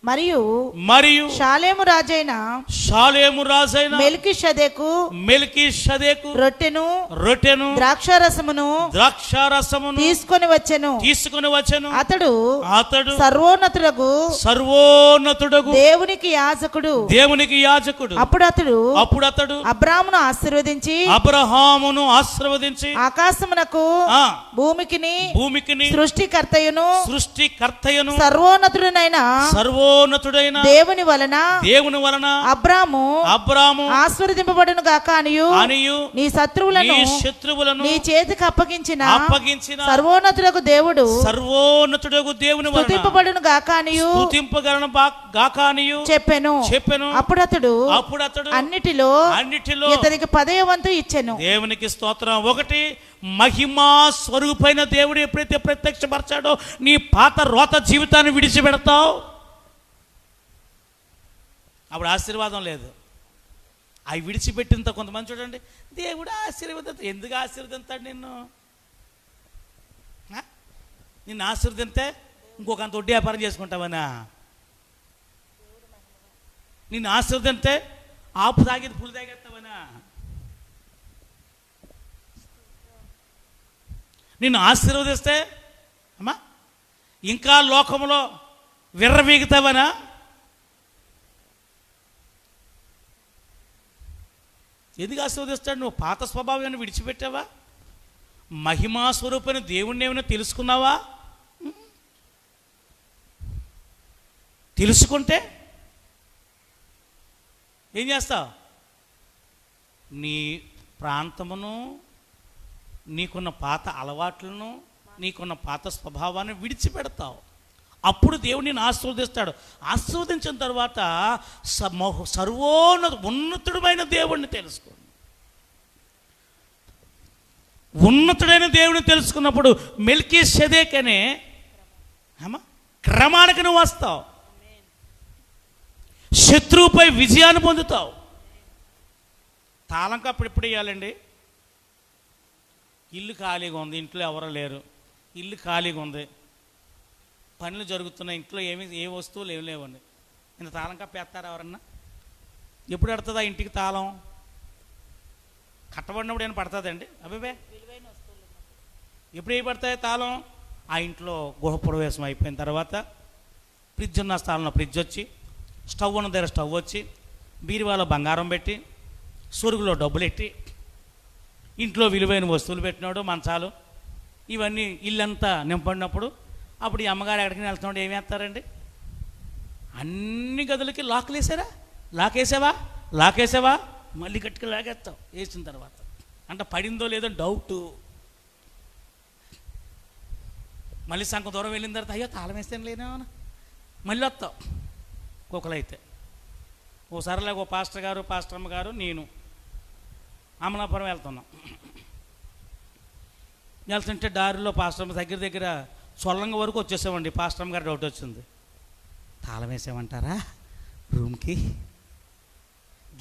మరియు షాలేము రాజైన మెల్కీషెదెకు రొట్టెను ద్రాక్షారసమును తీసుకొని వచ్చెను. అతడు సర్వోన్నతుడగు దేవునికి యాజకుడు. అప్పుడు అతడు అబ్రహామును ఆశీర్వదించి ఆకాశమునకు భూమికిని సృష్టికర్తయును సర్వోన్నతుడైన దేవుని వలన అబ్రాము ఆశీర్వదింపబడును గాక అనియు నీ శత్రువులను నీ చేతికి అప్పగించిన సర్వోన్నతుడగు దేవుని స్తుతింపబడును గాక అనియు చెప్పెను. అప్పుడు అతడు అన్నిటిలో ఇతనికి 10వ వంతు ఇచ్చెను. దేవునికి స్తోత్రం. ఒకటి, మహిమా స్వరూపైన దేవుడు ఎప్పుడైతే ప్రత్యక్షపరచాడో నీ పాత రోత జీవితాన్ని విడిచిపెడతావు. అప్పుడు ఆశీర్వాదం లేదు. అవి విడిచిపెట్టినంత కొంతమంది చూడండి, దేవుడు ఆశీర్వదిస్తాడు. ఎందుకు ఆశీర్వదిస్తాడు? నిన్ను ఆశీర్వదిస్తే ఇంకొక అంత వడ్డీ వ్యాపారం చేసుకుంటావనా? నిన్ను ఆశీర్వదిస్తే ఆపు తాగేది పులి తాగేస్తావనా? నిన్ను ఆశీర్వదిస్తే అమ్మా ఇంకా లోకంలో విర్రవీగుతావనా? ఎందుకు ఆశీర్వదిస్తాడు? నువ్వు పాత స్వభావాన్ని విడిచిపెట్టావా? మహిమా స్వరూపమైన దేవుణ్ణి ఏమైనా తెలుసుకున్నావా? తెలుసుకుంటే ఏం చేస్తావు? నీ ప్రాంతమును, నీకున్న పాత అలవాట్లను, నీకున్న పాత స్వభావాన్ని విడిచిపెడతావు. అప్పుడు దేవుడిని ఆశీర్వదిస్తాడు. ఆశీర్వదించిన తర్వాత ఉన్నతుడైన దేవుడిని తెలుసుకోండి. ఉన్నతుడైన దేవుడిని తెలుసుకున్నప్పుడు మెల్కీషెదెకు అనే క్రమానికి నువ్వు వస్తావు. శత్రువుపై విజయాన్ని పొందుతావు. తాళం కప్పుడు ఎప్పుడు ఇవ్వాలండి? ఇల్లు ఖాళీగా ఉంది, ఇంట్లో ఎవరు లేరు, ఇల్లు ఖాళీగా ఉంది, పనులు జరుగుతున్నాయి, ఇంట్లో ఏ వస్తువులు ఏమి లేవండి. ఇంత తాళం కప్ప వేస్తారా ఎవరన్నా? ఎప్పుడు పడుతుందా ఇంటికి తాళం? కట్టబడినప్పుడు ఏమైనా పడుతుందండి? అబ్బాబే ఎప్పుడు ఏ పడతాయి తాళం? ఆ ఇంట్లో గృహప్రవేశం అయిపోయిన తర్వాత ఫ్రిడ్జ్ ఉన్న స్థలంలో ఫ్రిడ్జ్ వచ్చి, స్టవ్ ఉన్న దగ్గర స్టవ్ వచ్చి, బీరువాలో బంగారం పెట్టి, సొరుగులో డబ్బులు పెట్టి, ఇంట్లో విలువైన వస్తువులు పెట్టినాడు, మంచాలు, ఇవన్నీ ఇల్లంతా నింపడినప్పుడు అప్పుడు ఈ అమ్మగారు ఎక్కడికి వెళ్తున్నాడు ఏమి వేస్తారండి? అన్ని గదులకి లాక్లు వేసారా? లాకేసావా? మళ్ళీ గట్టిగా లాగేస్తావు. వేసిన తర్వాత అంటే పడిందో లేదో డౌటు. మళ్ళీ సంక దూరం వెళ్ళిన తర్వాత అయ్యో తాళం వేస్తేనే లేనేమన్నా మళ్ళీ వస్తావు. కుక్కలైతే ఓసారిలాగ ఓ పాస్టర్ గారు, పాస్టర్మ్మ గారు, నేను అమలాపురం వెళ్తున్నాం. వెళ్తుంటే దారిలో పాస్టర్మ్మ దగ్గర సొల్లంగ వరకు వచ్చేసామండి. పాస్టర్మ్మ గారు డౌట్ వచ్చింది, తాళం వేసామంటారా రూమ్కి?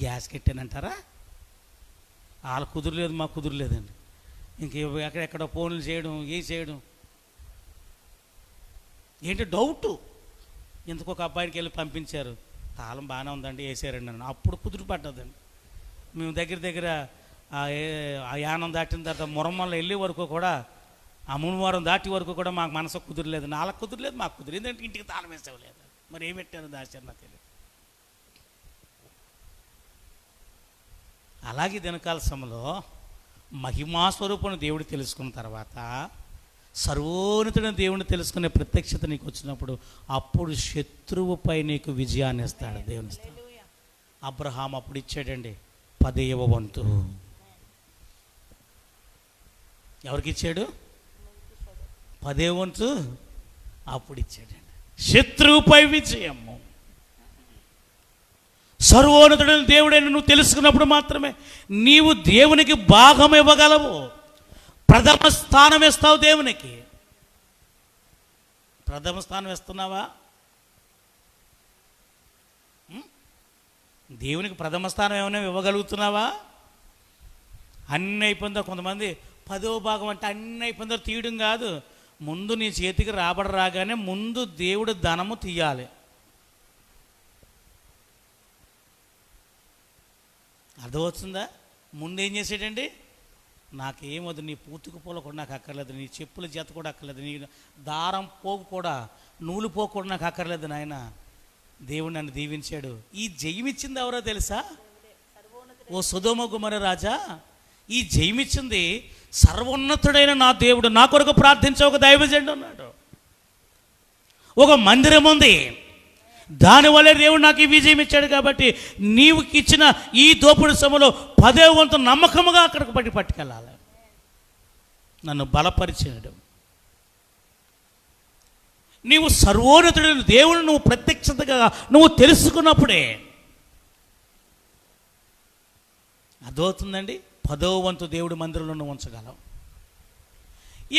గ్యాస్ కట్టానంటారా? వాళ్ళ కుదురులేదు, మాకు కుదురులేదండి. ఇంక ఎక్కడెక్కడ ఫోన్లు చేయడం చేయడం ఏంటి డౌటు. ఎందుకు ఒక అబ్బాయికి వెళ్ళి పంపించారు, తాళం బాగానే ఉందండి వేసారండి అని. అప్పుడు కుదురు పడ్డదండి. మేము దగ్గర ఆ యానం దాటిన తర్వాత మురమ్మల్లో వెళ్ళే వరకు కూడా, ఆ మునివారం దాటి వరకు కూడా మాకు మనసు కుదరలేదు. నాలుగు కుదరలేదు, మాకు కుదిరి. ఎందుకంటే ఇంటికి తాళం వేసేవలేదు. మరి ఏం పెట్టారు దాచారు నాకు తెలియదు. అలాగే దినకాల సమయంలో మహిమాస్వరూపుని దేవుడు తెలుసుకున్న తర్వాత, సర్వోన్నతుడైన దేవుని తెలుసుకునే ప్రత్యక్షత నీకు వచ్చినప్పుడు, అప్పుడు శత్రువుపై నీకు విజయాన్ని ఇస్తాడు దేవుని ఇస్తాడు. అబ్రహాం అప్పుడు ఇచ్చాడండి 10వ వంతు. ఎవరికి ఇచ్చాడు? 10వ వంతు అప్పుడు ఇచ్చాడండి. శత్రువుపై విజయము. సర్వోన్నతుడైన దేవుడైన నువ్వు తెలుసుకున్నప్పుడు మాత్రమే నీవు దేవునికి భాగం ఇవ్వగలవు. ప్రథమ స్థానం ఇస్తావు దేవునికి. ప్రథమ స్థానం ఇస్తున్నావా? దేవునికి ప్రథమ స్థానం ఏమైనా ఇవ్వగలుగుతున్నావా? అన్నీ అయిపోయిందో. కొంతమంది 10వ భాగం అంటే అన్నీ అయిపోయిందో తీయడం కాదు. ముందు నీ చేతికి రాబడి రాగానే ముందు దేవుడు ధనము తీయాలి. అర్థమవుతుందా? ముందు ఏం చేసాడండి? నాకేమొద్దు, నీ పూతుకు పూల కూడా నాకు అక్కర్లేదు, నీ చెప్పుల జత కూడా అక్కర్లేదు, నీ దారం పోగు కూడా, నూలు పోగు కూడా నాకు అక్కర్లేదు నాయన. దేవుడు నన్ను దీవించాడు. ఈ జయమిచ్చింది ఎవరో తెలుసా? ఓ సొదొమ గుమర రాజా, ఈ జయమిచ్చింది సర్వోన్నతుడైన నా దేవుడు. నా కొరకు ప్రార్థించే ఒక దైవజనుడు ఉన్నాడు, ఒక మందిరం ఉంది. దానివల్లే దేవుడు నాకు ఈ విజయం ఇచ్చాడు. కాబట్టి నీవు ఇచ్చిన ఈ దోపుడు సమయంలో 10వ వంతు నమ్మకముగా అక్కడికి పట్టుకెళ్ళాలి. నన్ను బలపరిచాడు. నీవు సర్వోన్నతుడైన దేవుడు నువ్వు ప్రత్యక్షతగా నువ్వు తెలుసుకున్నప్పుడే అదవుతుందండి. 10వ వంతు దేవుడి మందిరంలో నువ్వు ఉంచగలవు.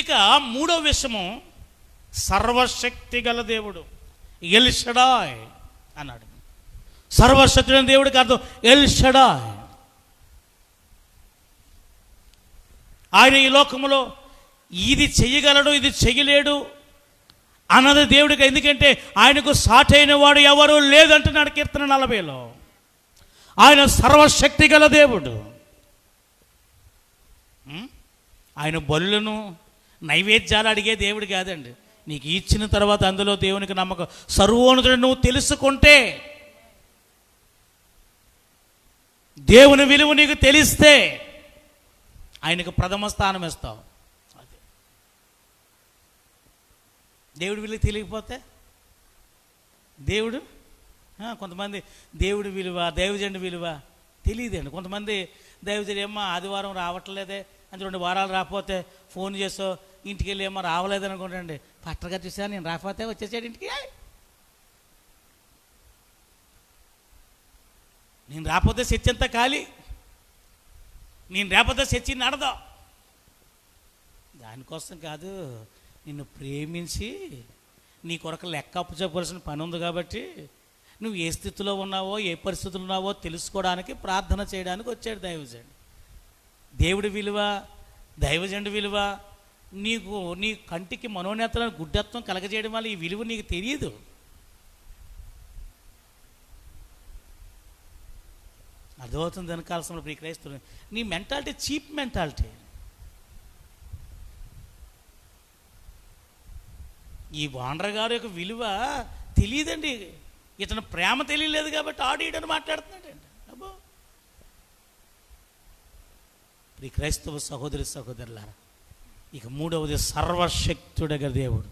ఇక 3వ విషయము, సర్వశక్తి గల దేవుడు ఎల్ షడాయ్ అన్నాడు. సర్వశక్తుడైన దేవుడికి అర్థం ఎల్ షడాయ్. ఆయన ఈ లోకములో ఇది చెయ్యగలడు, ఇది చెయ్యలేడు అన్నది దేవుడికి. ఎందుకంటే ఆయనకు సాటైన వాడు ఎవరు లేదంటున్నాడు కీర్తన 40లో. ఆయన సర్వశక్తి గల దేవుడు. ఆయన బలులను నైవేద్యాలు అడిగే దేవుడు కాదండి. నీకు ఇచ్చిన తర్వాత అందులో దేవునికి నమ్మకం. సర్వోన్నతుడు నువ్వు తెలుసుకుంటే, దేవుని విలువ నీకు తెలిస్తే ఆయనకు ప్రథమ స్థానం ఇస్తావు. అదే దేవుడి విలువ తెలియకపోతే కొంతమంది దేవుడి విలువ, దైవజనుడి విలువ తెలియదండి. కొంతమంది దైవజనుడు ఏమో ఆదివారం రావట్లేదే అని 2 వారాలు రాకపోతే ఫోన్ చేసో ఇంటికి వెళ్ళి ఏమో రావలేదని అనుకుంటాండి. పట్టగా చూసా నేను రాకపోతే వచ్చేసాడు ఇంటికి. నేను రాకపోతే చర్చ అంతా ఖాళీ, నేను రాకపోతే చర్చ నడదాం. దానికోసం కాదు, నిన్ను ప్రేమించి నీ కొరకు లెక్క అప్పు చెప్పవలసిన పని ఉంది. కాబట్టి నువ్వు ఏ స్థితిలో ఉన్నావో, ఏ పరిస్థితులు ఉన్నావో తెలుసుకోవడానికి, ప్రార్థన చేయడానికి వచ్చాడు దైవజనుడు. దేవుడి విలువ, దైవజనుడి విలువ నీకు నీ కంటికి మనోనేత్రాన్ని గుడ్డత్వం కలగజేయడం వల్ల ఈ విలువ నీకు తెలియదు. అర్థమవుతుంది వెనకాల్సిన ప్రియక్రైస్తులు. నీ మెంటాలిటీ చీప్ మెంటాలిటీ. ఈ వాండర్ గారు యొక్క విలువ తెలియదండి. ఇతను ప్రేమ తెలియలేదు కాబట్టి ఆడియడని మాట్లాడుతున్నాడండి. అబ్బో, ఈ క్రైస్తవ సహోదరి సహోదరులారా, ఇక 3వది సర్వశక్తుడగ దేవుడు.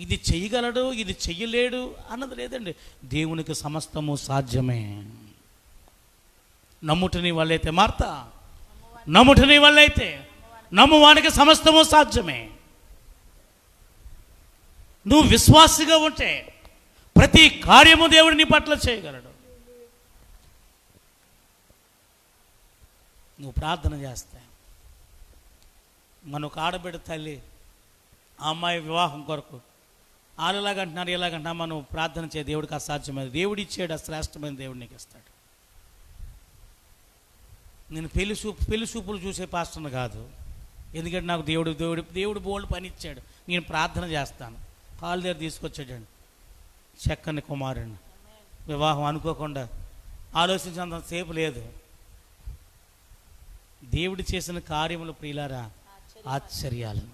ఇది చెయ్యగలడు, ఇది చెయ్యలేడు అన్నది లేదండి. దేవునికి సమస్తము సాధ్యమే. నమ్ముటని వల్లైతే మార్త, నమ్ముటని వల్లైతే నమ్మువానికి సమస్తము సాధ్యమే. నువ్వు విశ్వాసిగా ఉంటే ప్రతి కార్యము దేవుడు నీ పట్ల చేయగలడు. నువ్వు ప్రార్థన చేస్తే, మనకు ఆడబిడ్డ తల్లి ఆ అమ్మాయి వివాహం కొరకు వాళ్ళు ఎలాగంటున్నారు ఎలాగంటున్నా, మనం ప్రార్థన చేయ. దేవుడికి అసాధ్యమైన దేవుడు ఇచ్చాడు, శ్రేష్టమైన దేవుడు నీకు ఇస్తాడు. నేను పెళ్లి చూపులు చూసే పాస్టర్ని కాదు, ఎందుకంటే నాకు దేవుడు బోల్డ్ పని ఇచ్చాడు, నేను ప్రార్థన చేస్తాను. కాలు దగ్గర తీసుకొచ్చాడండి చక్కని కుమారుడిని. వివాహం అనుకోకుండా, ఆలోచించేంత సేపు లేదు. దేవుడు చేసిన కార్యములు ప్రియులారా ఆశ్చర్యాలు.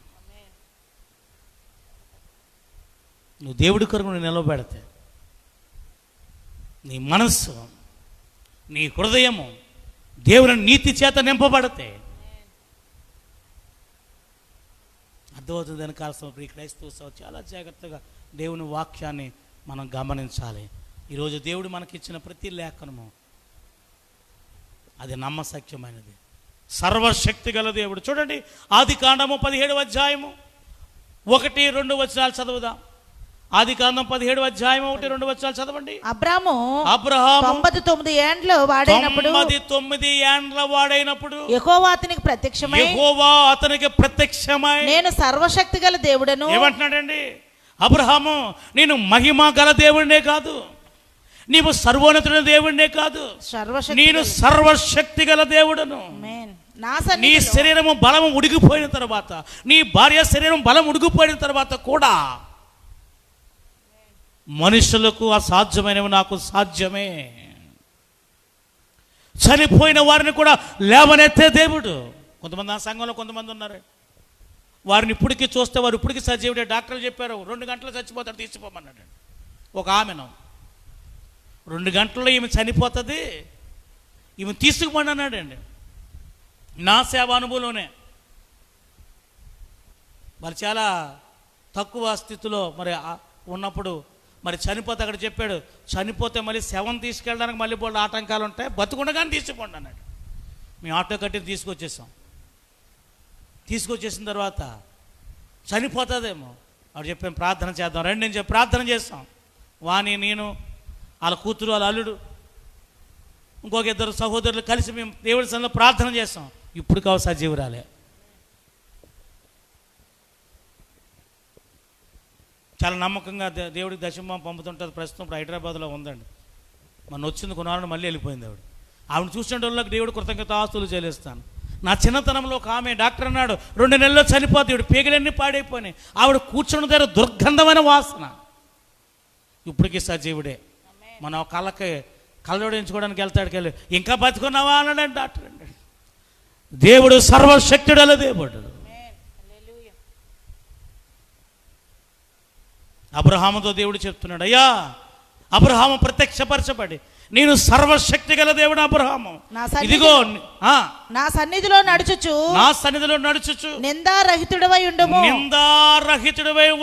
నువ్వు దేవుడి కొరకు నిలవబెడితే నీ మనస్సు, నీ హృదయము దేవుని నీతి చేత నింపబడితే అర్థమవుతుంది. దాని కాల్సిన ప్రియ క్రైస్తవ చాలా జాగ్రత్తగా దేవుని వాక్యాన్ని మనం గమనించాలి. ఈరోజు దేవుడు మనకిచ్చిన ప్రతి లేఖనము అది నమ్మశక్యమైనది, సర్వశక్తి గల దేవుడు. చూడండి, ఆదికాండము 17వ అధ్యాయము 1-2 వచనాలు చదువుదాం. ఆదికాండం 17వ అధ్యాయం 1-2 వచనాలు చదవండి. అబ్రాము 99 ఏండ్ల వాడైనప్పుడు యెహోవా అతనికి ప్రత్యక్షమై నేను సర్వశక్తి గల దేవుడను. ఏమంటున్నాడండి? అబ్రహాము, నేను మహిమ గల దేవుడినే కాదు, నీవు సర్వోన్నతుడైన దేవుడినే కాదు, నేను సర్వశక్తి గల దేవుడను. నీ శరీరము బలము ఉడిగిపోయిన తర్వాత, నీ భార్య శరీరం బలం ఉడిగిపోయిన తర్వాత కూడా మనుషులకు అసాధ్యమైనవి నాకు సాధ్యమే. చనిపోయిన వారిని కూడా లేవనెత్తే దేవుడు. కొంతమంది ఆ సంఘంలో కొంతమంది ఉన్నారు, వారిని ఇప్పటికీ చూస్తే వారు ఇప్పటికీ సజీవుడే. డాక్టర్లు చెప్పారు 2 గంటలు చచ్చిపోతాడు, తీసిపోమన్నాడు. ఒక ఆమెను 2 గంటల్లో ఈమె చనిపోతుంది, ఈమె తీసుకుపోండి అన్నాడండి. నా సేవ అనుభవంలోనే మరి చాలా తక్కువ స్థితిలో మరి ఉన్నప్పుడు మరి చనిపోతే అక్కడ చెప్పాడు, చనిపోతే మళ్ళీ శవం తీసుకెళ్ళడానికి మళ్ళీ బోల్డ్ ఆటంకాలు ఉంటాయి, బతుకుండగానే తీసుకోండి అన్నాడు. మేము ఆటో కట్టి తీసుకొచ్చేసిన తర్వాత చనిపోతుందేమో అప్పుడు చెప్పాము ప్రార్థన చేద్దాం రండి అని చెప్పి ప్రార్థన చేస్తాం. వాణి, నేను, వాళ్ళ కూతురు, వాళ్ళ అల్లుడు, ఇంకొక 2 సహోదరులు కలిసి మేము దేవుడి సన్నిధిలో ప్రార్థన చేస్తాం. ఇప్పుడు కావు సజీవురాలే. చాలా నమ్మకంగా దేవుడికి దశమ పంపుతుంటుంది. ప్రస్తుతం ఇప్పుడు హైదరాబాద్లో ఉందండి. మన వచ్చింది కొనాలని మళ్ళీ వెళ్ళిపోయింది ఆవిడ చూసిన వాళ్ళకి దేవుడు కృతజ్ఞతాస్తులు చెల్లిస్తాను. నా చిన్నతనంలో ఒక ఆమె డాక్టర్ అన్నాడు 2 నెలల్లో చనిపోతే, ఇవి పేగులన్నీ పాడైపోయినాయి. ఆవిడ కూర్చున్న దగ్గర దుర్గంధమైన వాసన. ఇప్పటికీ సజీవుడే. మనం కళ్ళోడించుకోవడానికి వెళ్తాడికెళ్ళి ఇంకా బతుకున్నావా అన్నాడండి డాక్టర్ అండి. దేవుడు సర్వశక్తుడల దేవుడు. అబ్రహాముతో దేవుడు చెప్తున్నాడు, అయ్యా అబ్రహాము ప్రత్యక్షపరచబడి, నేను సర్వశక్తి గల దేవుడు అబ్రహాము, ఇదిగో నా సన్నిధిలో నడుచుచు నిందారహితుడవై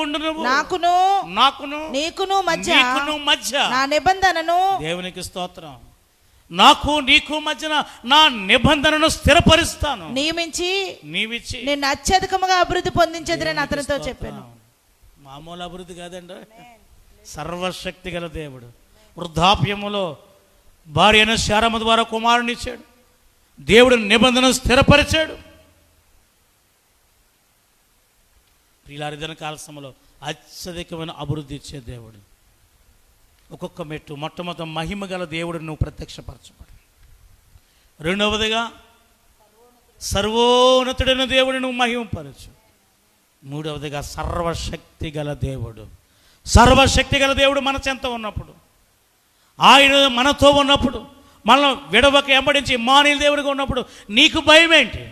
ఉండును, నాకును నీకును మధ్య నా నిబంధనను. దేవునికి స్తోత్రం. నాకు నీకు మధ్యన నా నిబంధనను స్థిరపరుస్తాను, నియమించి నిన్ను అత్యధికముగా అభివృద్ధి పొందించేదని అతనితో చెప్పాను. మామూలు అభివృద్ధి కాదండి, సర్వశక్తి గల దేవుడు. వృద్ధాప్యములో భార్య అయిన శారమ్మ ద్వారా కుమారుని ఇచ్చాడు. దేవుడు నిబంధన స్థిరపరిచాడు. ప్రియులారిదన కాలసమలో అత్యధికమైన అభివృద్ధి ఇచ్చే దేవుడు. ఒక్కొక్క మెట్టు మొట్టమొదటి మహిమ గల దేవుడు నువ్వు ప్రత్యక్షపరచబడు. రెండవదిగా సర్వోన్నతుడైన దేవుడు నువ్వు మహిమపరచు. మూడవదిగా సర్వశక్తి గల దేవుడు. సర్వశక్తి గల దేవుడు మన చెంత ఉన్నప్పుడు, ఆయన మనతో ఉన్నప్పుడు, మనం విడవక ఎంబడించి మానీల దేవుడిగా ఉన్నప్పుడు నీకు భయం ఏంటి?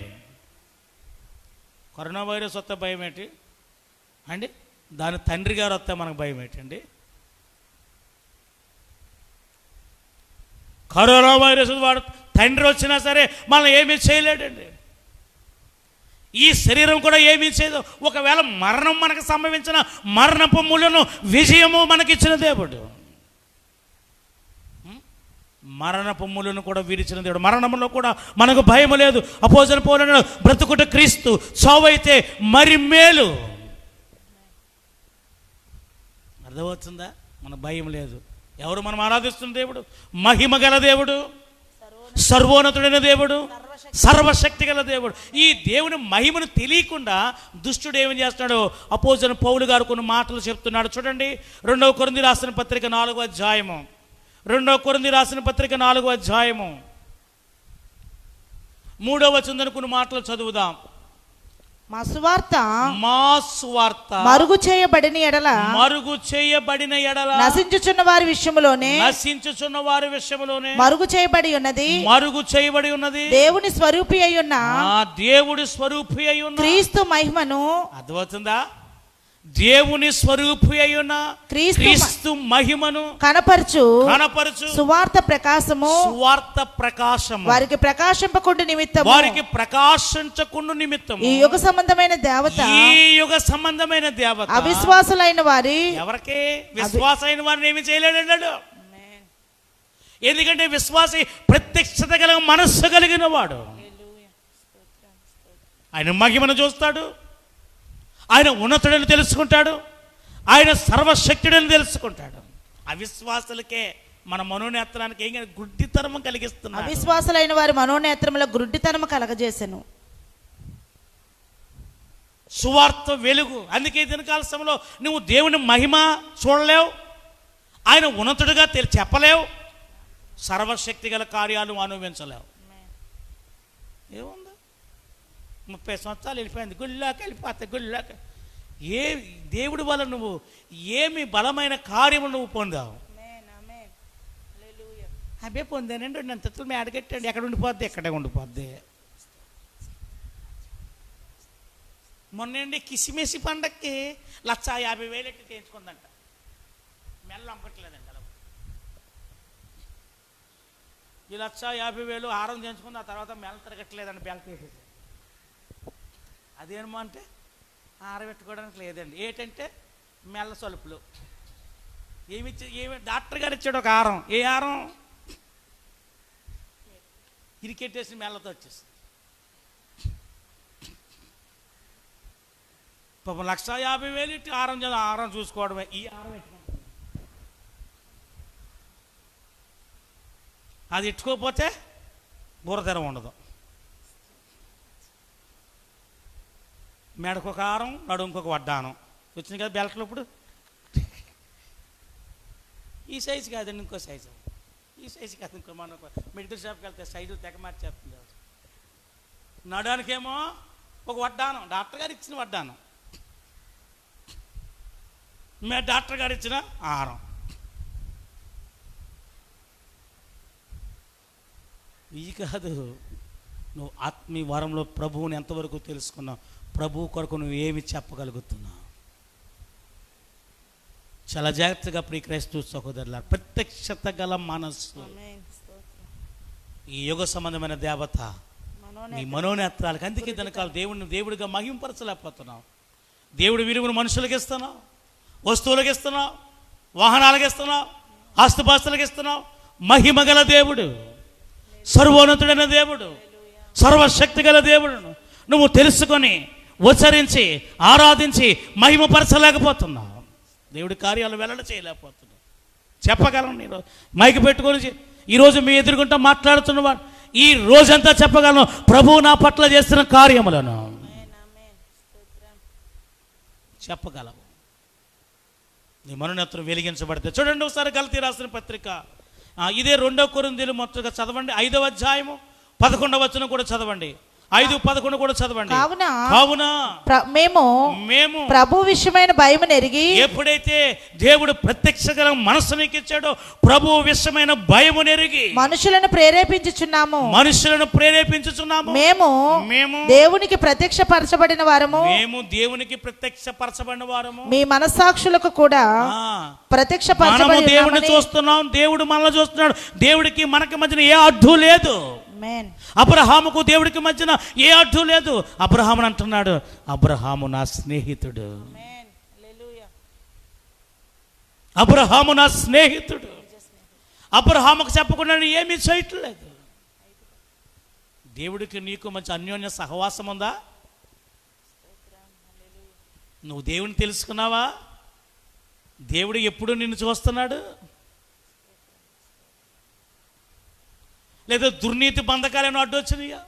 కరోనా వైరస్ వస్తే భయం ఏంటి అండి? దాని తండ్రి గారు వస్తే మనకు భయం ఏంటండి? కరోనా వైరస్ వాడు తండ్రి వచ్చినా సరే మనం ఏమీ చేయలేడండి. ఈ శరీరం కూడా ఏమీ చేయదు. ఒకవేళ మరణం మనకు సంభవించిన మరణపు మూలను విజయము మనకిచ్చిన దేవుడు. మరణపు మూలను కూడా విరిచిన దేవుడు. మరణంలో కూడా మనకు భయం లేదు. అపోస్తలుడు పౌలు బ్రతుకుట క్రీస్తు, చావైతే మరి మేలు. అర్థమవుతుందా? మన భయం లేదు. ఎవరు మనం ఆరాధిస్తున్న దేవుడు? మహిమ గల దేవుడు, సర్వోన్నతుడైన దేవుడు, సర్వశక్తి గల దేవుడు. ఈ దేవుని మహిమను తెలియకుండా దుష్టుడు ఏమని చేస్తున్నాడు? అపోస్తలుడు పౌలు గారు కొన్ని మాటలు చెప్తున్నాడు. చూడండి, 2 కొరింథీ రాసిన పత్రిక 4వ అధ్యాయము. 2 కొరింథీ రాసిన పత్రిక 4వ అధ్యాయము 3వ వచనం కొన్ని మాటలు చదువుదాం. మా సువార్త మా సువార్త మరుగు చేయబడిన ఎడల మరుగు చేయబడిన ఎడల నశించుచున్న వారి విషయములోనే నశించుచున్న వారి విషయంలోనే మరుగు చేయబడి ఉన్నది మరుగు చేయబడి ఉన్నది దేవుని స్వరూపి అయి ఉన్న ఆ దేవుడి స్వరూపి అయి ఉన్న క్రీస్తు మహిమను అర్థమవుతుందా? దేవుని స్వరూపి అయి ఉన్న క్రీస్తు మహిమను కనపరచు సువార్త ప్రకాశము సువార్త ప్రకాశము వారికి ప్రకాశింపకుండు నిమిత్తము వారికి ప్రకాశించకుండు నిమిత్తము ఈ యుగ సంబంధమైన దేవత ఈ యుగ సంబంధమైన దేవత అవిశ్వాసులైన వారి ఎవరికి విశ్వాసమైన వారిని ఏమి చేయలేడన్నాడు. ఎందుకంటే విశ్వాసి ప్రత్యక్షత గల మనస్సు కలిగిన వాడు. ఆయన మహిమను చూస్తాడు, ఆయన ఉన్నతుడని తెలుసుకుంటాడు, ఆయన సర్వశక్తుడని తెలుసుకుంటాడు. అవిశ్వాసులకే మన మనోనేత్రానికి ఏం గుడ్డితనం కలిగిస్తున్నారు. అవిశ్వాసులైన వారి మనోనేత్రముల గుడ్డితనము కలగజేసెను. సువార్త వెలుగు. అందుకే దినకాల సమయంలో నువ్వు దేవుని మహిమ చూడలేవు, ఆయన ఉన్నతుడిగా చెప్పలేవు, సర్వశక్తి గల కార్యాలు అనుభవించలేవు. ఏముంది, 30 సంవత్సరాలు వెళ్ళిపోయింది, గుళ్ళాకి వెళ్ళిపోతాయి. గుళ్ళాకి ఏ దేవుడి వల్ల నువ్వు ఏమి బలమైన కార్యము నువ్వు పొందావు? అవే పొందానండి, అంతలో మేడగట్టండి, ఎక్కడ ఉండిపోద్ది, ఎక్కడే ఉండిపోద్ది. మొన్నండి కిసిమెసి పండక్కి 150,000 ఎట్టి చేయించుకుందంట. మెల్ల అమ్మట్లేదండి అలా. ఈ 150,000 హారం చేయించుకుంది, ఆ తర్వాత మెల్ల తిరగట్లేదండి, బెల్ట్ వేసేసి. అదేమో అంటే ఆరబెట్టుకోవడానికి లేదండి. ఏంటంటే మెల్ల సొలుపులు ఏమి డాక్టర్ గారు ఇచ్చాడు ఒక హారం. ఏ హారం? ఇరికెట్టేసి మెల్లతో వచ్చేసి పాపం 150,000 ఇట్టి హారం చూసుకోవడమే. ఈ హారం పెట్టుకోండి, అది ఇట్టుకోకపోతే బుర్రతెర ఉండదు. మెడకు ఒక హారం, నడుముకొక వడ్డానం వచ్చింది కదా బెల్ట్లో. ఇప్పుడు ఈ సైజు కాదండి, ఇంకో సైజు. ఈ సైజు కాదు, ఇంకో మనం మెడికల్ షాప్కి వెళ్తే సైజు తెగ మార్చేస్తుంది. నడానికేమో ఒక వడ్డానం, డాక్టర్ గారు ఇచ్చిన వడ్డానం, డాక్టర్ గారు ఇచ్చిన ఆహారం. ఇవి కాదు, నువ్వు ఆత్మీయ వరంలో ప్రభువుని ఎంతవరకు తెలుసుకున్నావు, ప్రభు కొరకు నువ్వు ఏమి చెప్పగలుగుతున్నావు? చాలా జాగ్రత్తగా ప్రియ క్రైస్తవ సహోదరుల, ప్రత్యక్షత గల మనస్సు ఈ యుగ సంబంధమైన దేవత నీ మనోనేత్రాలకు. అందుకే దానికాల దేవుడిగా మహింపరచలేకపోతున్నావు. దేవుడి విలువను మనుషులకు ఇస్తున్నావు, వస్తువులకు ఇస్తున్నావు, వాహనాలకు ఇస్తున్నావు, ఆస్తుపాస్తులకు ఇస్తున్నావు. మహిమ గల దేవుడు, సర్వోన్నతుడైన దేవుడు, సర్వశక్తి గల దేవుడు నువ్వు తెలుసుకొని ఉచ్చరించి ఆరాధించి మహిమపరచలేకపోతున్నావు. దేవుడి కార్యాలు వెల్లడి చేయలేకపోతున్నావు. చెప్పగలను, నేను మైకి పెట్టుకొని ఈరోజు మీ ఎదుర్కొంటా మాట్లాడుతున్నవాడు ఈ రోజంతా చెప్పగలను ప్రభువు నా పట్ల చేస్తున్న కార్యములను చెప్పగలవు. నీ మనోనేత్రం వెలిగించబడితే. చూడండి ఒకసారి గలతీ రాసిన పత్రిక, ఇదే 2 కొరింథీయులు మొత్తంగా చదవండి, 5వ అధ్యాయము 11వ వచనం కూడా చదవండి, 5:11 కూడా చదవండి. కావున మేము ప్రభు విషయమైన భయము నెరిగి, ఎప్పుడైతే దేవుడు ప్రత్యక్ష మనస్సు నీకు ఇచ్చాడో ప్రభు విషయమైన భయము నెరిగి మనుషులను ప్రేరేపించుచున్నాము. మేము దేవునికి ప్రత్యక్షపరచబడిన వారము, మీ మనస్సాక్షులకు కూడా ప్రత్యక్షపరచబడిన దేవుడిని చూస్తున్నాం, దేవుడు మనల్ని చూస్తున్నాడు. దేవుడికి మనకి మధ్యన ఏ అడ్డు లేదు. అబ్రహాముకు దేవుడికి మధ్యన ఏ అడ్డు లేదు. అబ్రహాముని అంటున్నాడు, అబ్రహాము నా స్నేహితుడు, అబ్రహాము నా స్నేహితుడు. అబ్రహాముకు చెప్పకుండా ఏమీ చేయట్లేదు. దేవుడికి నీకు మంచి అన్యోన్య సహవాసం ఉందా? నువ్వు దేవుని తెలుసుకున్నావా? దేవుడు ఎప్పుడు నిన్ను చూస్తున్నాడు? లేదా దుర్నీతి బంధకాలను అడ్డు వచ్చినాయా?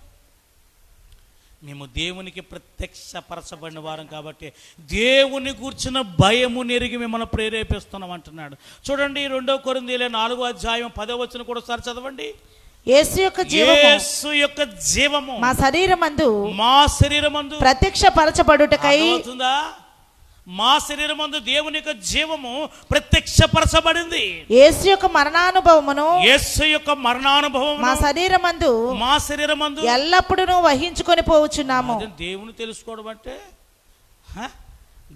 మేము దేవునికి ప్రత్యక్షపరచబడిన వారం కాబట్టి దేవుని గూర్చిన భయము నెరిగి మిమ్మల్ని ప్రేరేపిస్తున్నాం అంటున్నాడు. చూడండి 2 కొరింథీయుల 4వ అధ్యాయం 10వ వచనం కూడా ఒకసారి చదవండి. యేసు యొక్క జీవము యేసు యొక్క జీవము మా శరీరమందు ప్రత్యక్షపరచబడుటకై అర్థమవుతుందా? మా శరీరమందు దేవుని యొక్క జీవము ప్రత్యక్షపరచబడింది. యేసు యొక్క మరణానుభవమును మా శరీరమందు ఎల్లప్పుడూ వహించుకొని పోవచ్చున్నాము. దేవుని తెలుసుకోవడం అంటే,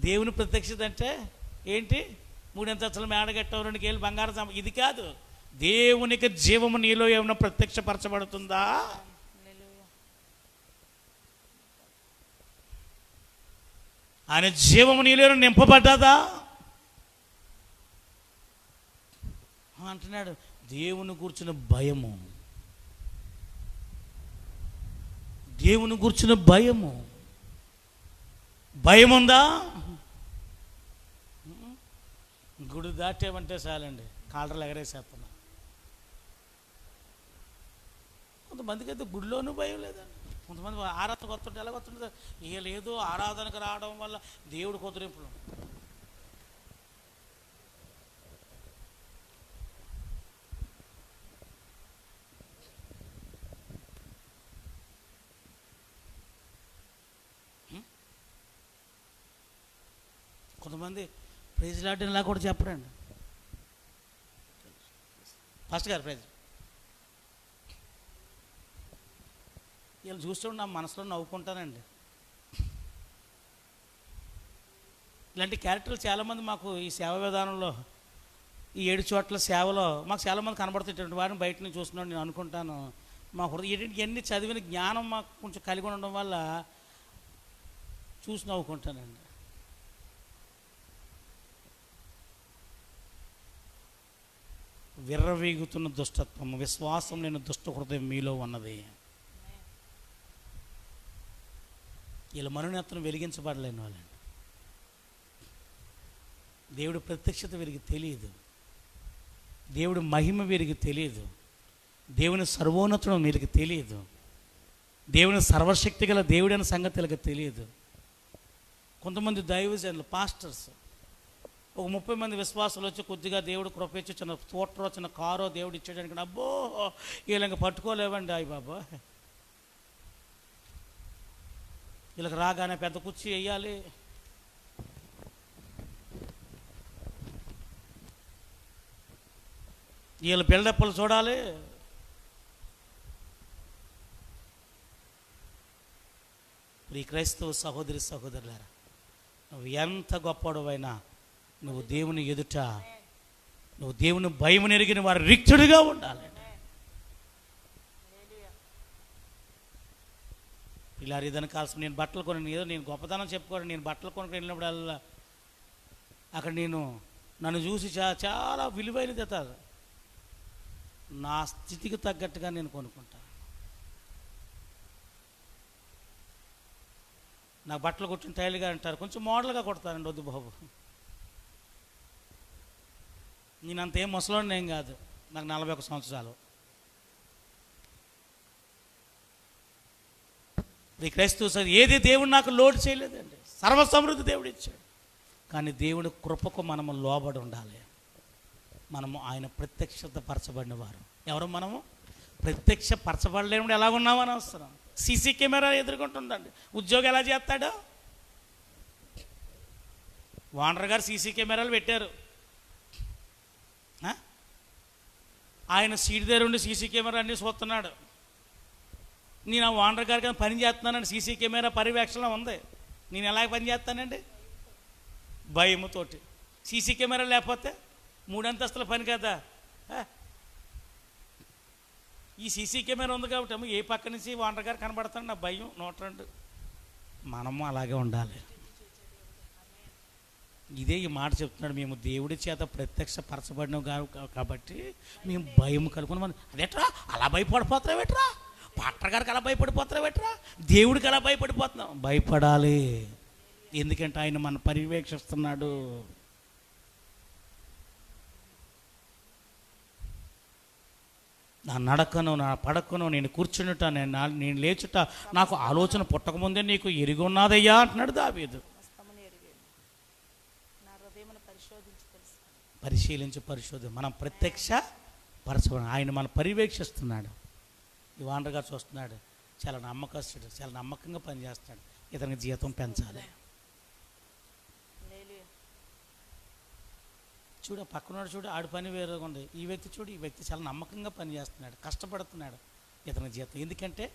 దేవుని ప్రత్యక్షత అంటే ఏంటి? 3 అంతస్తుల మేడగట్టం, 2 కేలు బంగారం, ఇది కాదు. దేవునికి జీవము నీలో ఏమైనా ప్రత్యక్షపరచబడుతుందా? ఆయన జీవము నీలో నింపబడ్డదా అంటున్నాడు. దేవుని కూర్చున్న భయము, దేవుని కూర్చున్న భయము, భయం ఉందా? గుడి దాటేమంటే చాలండి, కాలర్లు ఎగరేసేస్తున్నా. కొంతమందికి అయితే గుడిలోనూ భయం లేదండి. కొంతమంది ఆరాధన కొత్తుంటే ఎలా కొత్తుంటుంది? ఇక లేదు, ఆరాధనకు రావడం వల్ల దేవుడు కొత్తరింపులు. కొంతమంది ప్రైజ్ లాడ్ ఇలా కూడా చెప్పరండి. ఫస్ట్ గారు ప్రైజ్ వీళ్ళు చూస్తుంటే నా మనసులో నవ్వుకుంటానండి. ఇలాంటి క్యారెక్టర్లు చాలామంది మాకు ఈ సేవ విధానంలో, ఈ 7 చోట్ల సేవలో మాకు చాలామంది కనబడుతుంటారు. వారిని బయట నుంచి చూస్తున్నాడు నేను అనుకుంటాను. మా హృదయం ఎన్ని చదివిన జ్ఞానం మాకు కొంచెం కలిగి ఉండడం వల్ల చూసి నవ్వుకుంటానండి. విర్రవీగుతున్న దుష్టత్వం, విశ్వాసం లేని దుష్ట హృదయం మీలో ఉన్నది. వీళ్ళ మనోనేత్రం వెలిగించబడలేని వాళ్ళండి. దేవుడి ప్రత్యక్షత వీరికి తెలియదు, దేవుడి మహిమ వీరికి తెలియదు, దేవుని సర్వోన్నతం వీరికి తెలియదు, దేవుని సర్వశక్తి గల దేవుడైన సంగతి వీళ్ళకి తెలియదు. కొంతమంది దైవజనులు, పాస్టర్స్, ఒక 30 మంది విశ్వాసాలు వచ్చి కొద్దిగా దేవుడు కృపేచ్చి చిన్న తోటలో చిన్న కారో దేవుడు ఇచ్చేయడానికి, అబ్బో వీళ్ళకి పట్టుకోలేవండి. అయ్యి బాబా, వీళ్ళకి రాగానే పెద్ద కుర్చీ వేయాలి, వీళ్ళ బిల్డప్లు చూడాలి. ఈ క్రైస్తవ సహోదరి సహోదరులారా, నువ్వు ఎంత గొప్పవాడివైనా నువ్వు దేవుని ఎదుట, నువ్వు దేవుని భయం ఎరిగిన వారు రిక్తుడిగా ఉండాలి. ఇలా ఇదని కాల్సిన నేను బట్టలు కొని, ఏదో నేను గొప్పతనం చెప్పుకోను, నేను బట్టలు కొనుక్కొని వెళ్ళినప్పుడల్లా అక్కడ నన్ను చూసి చాలా విలువైనది అవుతుంది. నా స్థితికి తగ్గట్టుగా నేను కొనుక్కుంటాను. నాకు బట్టలు కొట్టిన టైల్గా అంటారు, కొంచెం మోడల్గా కొడతానండి. వద్దు బాబు, నేను అంతేం ముసలోడిని ఏం కాదు, నాకు 41 సంవత్సరాలు. ఈ క్రైస్తవ ఏది దేవుడు నాకు లోటు చేయలేదండి, సర్వసమృద్ధి దేవుడు ఇచ్చాడు. కానీ దేవుడి కృపకు మనము లోబడి ఉండాలి. మనము ఆయన ప్రత్యక్షత పరచబడిన వారు. ఎవరు మనము? ప్రత్యక్షపరచబడలేము. ఎలాగున్నామని అవసరం. సీసీ కెమెరా ఎదుర్కొంటుందండి. ఉద్యోగం ఎలా చేస్తాడో, వానర్ గారు సీసీ కెమెరాలు పెట్టారు. ఆయన సీట్ దగ్గర ఉండి సీసీ కెమెరా అన్నీ చూస్తున్నాడు. నేను ఆ వానర్ గారికి పని చేస్తున్నానండి, సీసీ కెమెరా పర్యవేక్షణ ఉంది. నేను ఎలాగ పని చేస్తానండి? భయముతోటి. సీసీ కెమెరా లేకపోతే 3 అంతస్తుల పని కదా. ఈ సీసీ కెమెరా ఉంది కాబట్టి ఏ పక్క నుంచి వానర్ గారు కనబడతాడు, నా భయం 102. మనము అలాగే ఉండాలి. ఇదే ఈ మాట చెప్తున్నాడు. మేము దేవుడి చేత ప్రత్యక్షపరచబడినాం కాబట్టి మేము భయం కలుగుకున్నాం. అదేట్రా అలా భయపడిపోతున్నావేట్రా, పాస్టర్ గారికి అలా భయపడిపోతున్నావేట్రా, దేవుడికి అలా భయపడిపోతున్నాం. భయపడాలి, ఎందుకంటే ఆయన మన పర్యవేక్షిస్తున్నాడు. నా నడకను, నా పడకను, నేను కూర్చున్నట, నేను లేచుట నాకు ఆలోచన పుట్టకముందే నీకు ఎరిగి ఉన్నదయ్యా అంటున్నాడు దావీదు. పరిశీలించి పరిశోధన మనం ప్రత్యక్ష పరచబడి ఆయన మనం పర్యవేక్షిస్తున్నాడు. ఈ ఓనర్ గారు చూస్తున్నాడు, చాలా నమ్మకస్తుడు, చాలా నమ్మకంగా పనిచేస్తున్నాడు, ఇతనికి జీతం పెంచాలి. చూడు పక్కనోడు చూడు, ఆడి పని వేరేగా ఉంది. ఈ వ్యక్తి చూడు, ఈ వ్యక్తి చాలా నమ్మకంగా పనిచేస్తున్నాడు, కష్టపడుతున్నాడు, ఇతనికి జీతం. ఎందుకంటే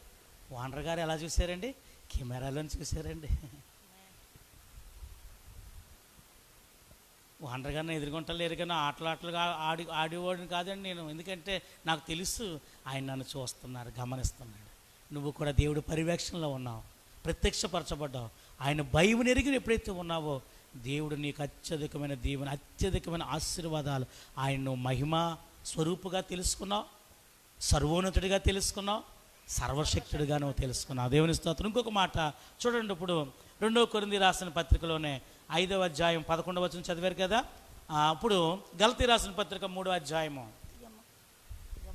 ఓనర్ గారు ఎలా చూశారండి? కెమెరాలోని చూశారండి. ఓనర్ గారిని ఎదుర్కొంటలేరు కానీ ఆటలుగా ఆడేవాడిని కాదండి నేను. ఎందుకంటే నాకు తెలుసు ఆయన నన్ను చూస్తున్నారు, గమనిస్తున్నాడు. నువ్వు కూడా దేవుడి పర్యవేక్షణలో ఉన్నావు, ప్రత్యక్షపరచబడ్డావు. ఆయన భయం ఎరిగి ఎప్పుడైతే ఉన్నావో దేవుడు నీకు అత్యధికమైన దీవెన, అత్యధికమైన ఆశీర్వాదాలు, ఆయన మహిమ స్వరూపుగా తెలుసుకున్నావు, సర్వోన్నతుడిగా తెలుసుకున్నావు, సర్వశక్తుడిగా నువ్వు తెలుసుకున్నావు. దేవుని స్తోత్రం. ఇంకొక మాట చూడండి, ఇప్పుడు 2 కొరింథీ రాసిన పత్రికలోనే 5వ అధ్యాయం 11వ వచనం చదివారు కదా. అప్పుడు గలతీ రాసిన పత్రిక 3వ అధ్యాయము,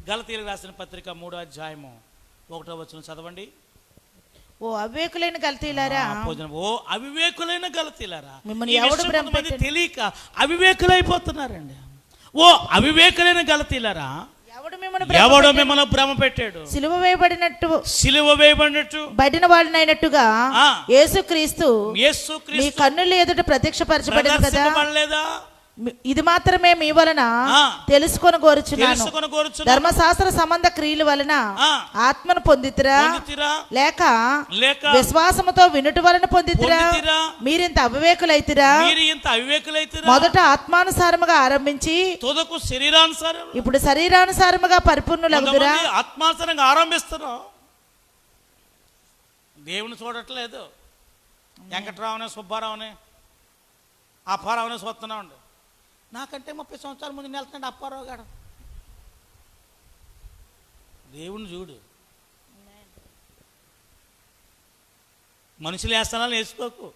గలతీలకు రాసిన పత్రిక 3వ అధ్యాయము 1వ వచనం చదవండి. ఓ అవివేకులైన గలతీలారా, ఓ అవివేకులైన గలతీలారా, మిమ్మల్ని ఎవడు కొంతమంది తెలియక అవివేకులైపోతున్నారండి. ఓ అవివేకులైన గలతీలారా, ఎవడో మిమ్మల్ని భ్రమ పెట్టాడు. సిలువ వేయబడినట్టు బడిన వాడినైనట్టుగా యేసుక్రీస్తు మీ కన్నుల ఎదుట ప్రత్యక్షపరచబడింది కదా. ఇది మాత్రమే మీ వలన తెలుసుకొని కోరుచున్నాను. ధర్మశాస్త్ర సంబంధ క్రియల వలన ఆత్మను పొందితిరా, లేక విశ్వాసముతో వినుట వలన పొందితిరా? మీరింత అవివేకులైతిరా. మొదట ఆత్మానుసారముగా ఆరంభించి శరీరానుసారం, ఇప్పుడు శరీరానుసారముగా పరిపూర్ణులగుదురా? ఆత్మానుసారంగా ఆరంభిస్తున్నాం. దేవుని చూడట్లేదు. వెంకట్రావునే, సుబ్బారావునే, అప్పారావునే చూస్తున్నాం. నాకంటే 30 సంవత్సరాల ముందు వెళ్తున్నాడు అప్పారావు గారు. దేవుని చూడు. మనుషులు వేస్తానని వేసుకోకు.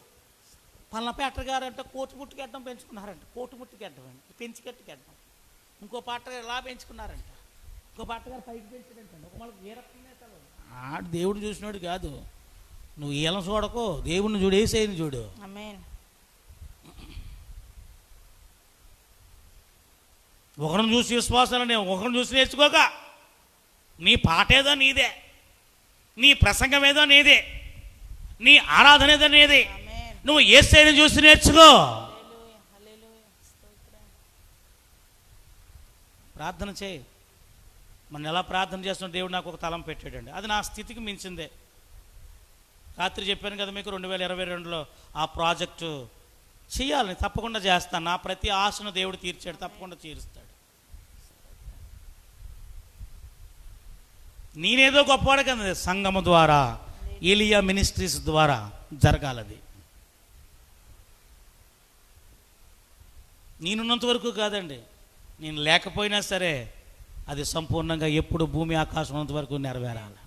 పల్లపేట గారు అంటే కోటుముట్టు గడ్డం పెంచుకున్నారంట. కోటుముట్టు గడ్డం అండి, పెంచికట్టు గడ్డం. ఇంకో పాట ఇలా పెంచుకున్నారంట, ఇంకో పాట గారు పైకి పెంచారంట. ఒక మళ్ళీ ఆడు దేవుడు చూసినాడు కాదు. నువ్వు ఈలం చూడకు, దేవుడిని చూడు, ఏసేయని చూడు. ఒకరిని చూసి విశ్వాసాలని ఒకరిని చూసి నేర్చుకోక. నీ పాట ఏదో నీదే, నీ ప్రసంగం ఏదో నీదే, నీ ఆరాధన ఏదో నీదే. నువ్వు యేసయ్యని చూసి నేర్చుకో. ప్రార్థన చేయి. మనం ఎలా ప్రార్థన చేస్తున్న దేవుడు నాకు ఒక తలం పెట్టాడండి. అది నా స్థితికి మించిందే. రాత్రి చెప్పాను కదా మీకు, 2022లో ఆ ప్రాజెక్టు చేయాలని తప్పకుండా చేస్తాను. నా ప్రతి ఆశను దేవుడు తీర్చాడు, తప్పకుండా తీరుస్తాడు. నేనేదో గొప్పవాడు కదా, సంఘము ద్వారా, ఏలియా మినిస్ట్రీస్ ద్వారా జరగాలది. నేనున్నంత వరకు కాదండి, నేను లేకపోయినా సరే అది సంపూర్ణంగా ఎప్పుడు భూమి ఆకాశం ఉన్నంత వరకు నెరవేరాలి.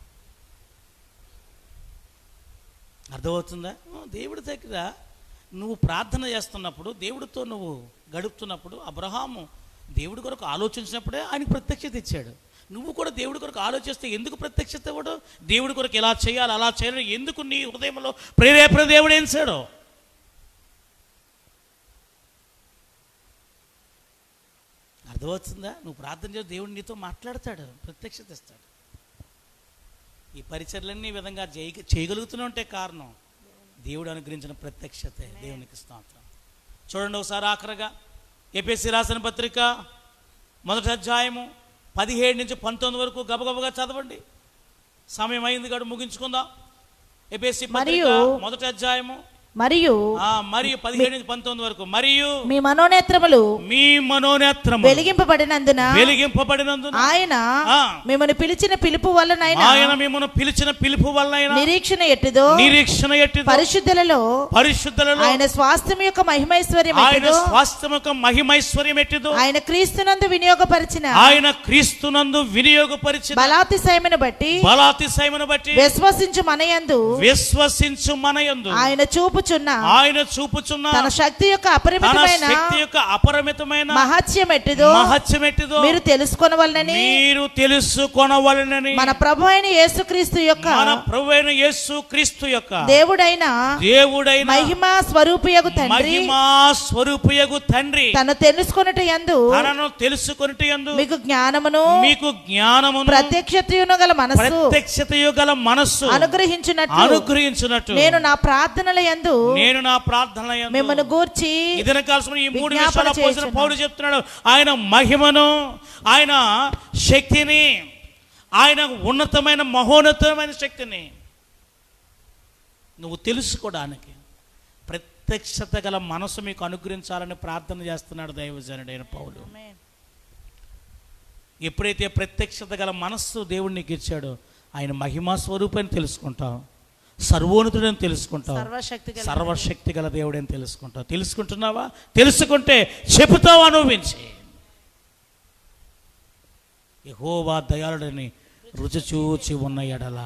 అర్థమవుతుందా? దేవుడి దగ్గర నువ్వు ప్రార్థన చేస్తున్నప్పుడు, దేవుడితో నువ్వు గడుపుతున్నప్పుడు, అబ్రహాము దేవుడి కొరకు ఆలోచించినప్పుడే ఆయనకు ప్రత్యక్షత ఇచ్చాడు. నువ్వు కూడా దేవుడి కొరకు ఆలోచిస్తే ఎందుకు ప్రత్యక్షత ఇవ్వడు? దేవుడి కొరకు ఎలా చేయాలి, అలా చేయాలి, ఎందుకు నీ హృదయంలో ప్రేరేపణ దేవుడు ఏంచాడు? అర్థమవుతుందా? నువ్వు ప్రార్థన చేసి దేవుడు నీతో మాట్లాడతాడు, ప్రత్యక్షత ఇస్తాడు. ఈ పరిచర్లన్నీ ఈ విధంగా చేయగలుగుతూనే ఉంటే కారణం దేవుడు అనుగ్రహించిన ప్రత్యక్షతే. దేవునికి స్తోత్రం. చూడండి ఒకసారి ఆఖరగా ఎఫెసీ రాసిన పత్రిక 1వ అధ్యాయము 17 నుంచి 19 వరకు గబగబగా చదవండి. సమయం అయింది కాబట్టి ముగించుకుందాం. ఎఫెసీ పత్రిక 1వ అధ్యాయము మరియు 17 నుంచి 19 వరకు. మరియు మీ మనోనేత్రములు వెలిగింపబడినందున ఆయన మిమ్మల్ని పిలిచిన పిలుపు వలన నిరీక్షణ ఎట్టిదో పరిశుద్ధులలో ఆయన స్వాస్థ్యం యొక్క మహిమైశ్వర్యం ఎట్టిదో ఆయన క్రీస్తునందు వినియోగపరిచిన బలాతిశయమును బట్టి విశ్వసించు మనయందు ఆయన చూపు చూపుచున్న తన శక్తి యొక్క అపరిమితమైన మహత్యమెట్టిదో మీరు తెలుసుకొనవలెనని మన ప్రభువైన యేసుక్రీస్తు యొక్క దేవుడైన మహిమా స్వరూపియగు తండ్రి తను తెలుసుకొనుట యందు మీకు జ్ఞానమును ప్రత్యక్షతయును గల మనస్సు అనుగ్రహించునట్లు నేను నా ప్రార్థనల యందు మిమ్మల్ని గూర్చి ఇదన కాల్సిన ఈ మూడు విషయాల అపోస్తలుడు పౌలు చెప్తున్నాడు. ఆయన మహిమను, ఆయన శక్తిని, ఆయన ఉన్నతమైన మహోన్నతమైన శక్తిని నువ్వు తెలుసుకోవడానికి ప్రత్యక్షత గల మనసు మీకు అనుగ్రహించాలని ప్రార్థన చేస్తున్నాడు దైవజనుడైన పౌలు. ఎప్పుడైతే ప్రత్యక్షత గల మనస్సు దేవుడు నీకు ఇచ్చాడో ఆయన మహిమా స్వరూపాన్ని తెలుసుకుంటాం, సర్వోన్నతుడని తెలుసుకుంటాం, సర్వశక్తి గల దేవుడని తెలుసుకుంటావు. తెలుసుకుంటున్నావా? తెలుసుకుంటే చెబుతావు, అనుభవించి. యెహోవా దయాళుడని రుచి చూచి ఉన్న ఎడల.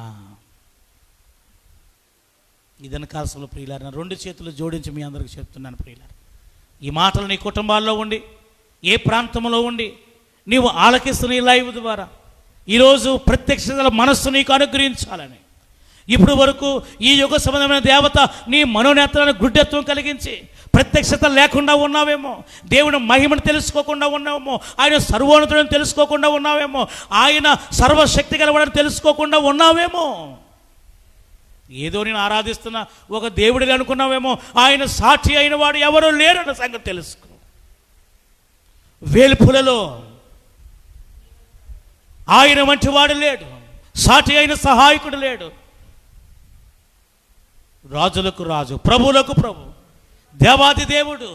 ఇదన కాలంలో ప్రియులారా, రెండు చేతులు జోడించి మీ అందరికి చెప్తున్నాను ప్రియులారా, ఈ మాటలు నీ కుటుంబాల్లో ఉండి, ఏ ప్రాంతంలో ఉండి నీవు ఆలకిస్తున్న ఈ లైవ్ ద్వారా ఈరోజు ప్రత్యక్ష మనస్సు నీకు అనుగ్రహించాలని, ఇప్పుడు వరకు ఈ యుగ సంబంధమైన దేవత నీ మనోనేత్రాన్ని గుడ్డత్వం కలిగించి ప్రత్యక్షత లేకుండా ఉన్నావేమో, దేవుని మహిమను తెలుసుకోకుండా ఉన్నావేమో, ఆయన సర్వోన్నతుడిని తెలుసుకోకుండా ఉన్నావేమో, ఆయన సర్వశక్తి గలవాడని తెలుసుకోకుండా ఉన్నావేమో, ఏదో నేను ఆరాధిస్తున్న ఒక దేవుడిని అనుకున్నావేమో, ఆయన సాక్షి అయిన వాడు ఎవరో లేరన్న సంగతి తెలుసుకో. వేల్పులలో ఆయన వంటి వాడు లేడు, సాటి అయిన సహాయకుడు లేడు. రాజులకు రాజు, ప్రభువులకు ప్రభు, దేవాది దేవుడు,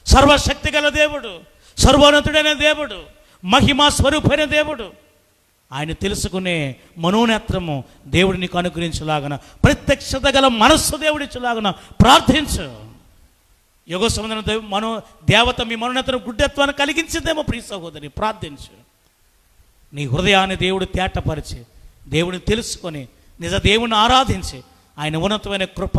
సర్వశక్తి గల దేవుడు, సర్వోన్నతుడైన దేవుడు, మహిమా స్వరూపైన దేవుడు, ఆయన తెలుసుకునే మనోనేత్రము దేవుడు నీకు అనుగ్రహించలాగన, ప్రత్యక్షత గల మనస్సు దేవుడిచ్చలాగన ప్రార్థించు. యుగ సంబంధమైన దేవత మీ మనోనేత్రం గుడ్డత్వాన్ని కలిగించిందేమో ప్రియ సహోదరి, ప్రార్థించు. నీ హృదయాన్ని దేవుడు తేటపరిచి, దేవుడిని తెలుసుకొని నిజ దేవుని ఆరాధించి ఆయన ఉన్నతమైన కృప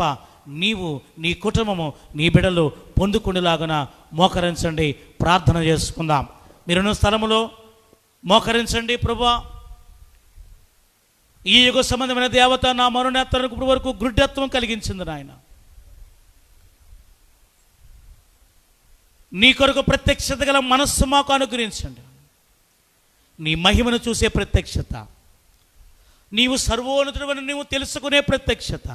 నీవు, నీ కుటుంబము, నీ బిడ్డలు పొందుకునేలాగన మోకరించండి, ప్రార్థన చేసుకుందాం. మీరున్న స్థలములో మోకరించండి. ప్రభువా, ఈ యుగ సంబంధమైన దేవత నా మనోనేత్రానికి ఇప్పుడు వరకు గుడ్డత్వం కలిగించింది నాయన. నీ కొరకు ప్రత్యక్షత గల మనస్సు మాకు అనుగ్రహించండి. నీ మహిమను చూసే ప్రత్యక్షత, నీవు సర్వోన్నతుడని నీవు తెలుసుకునే ప్రత్యక్షత.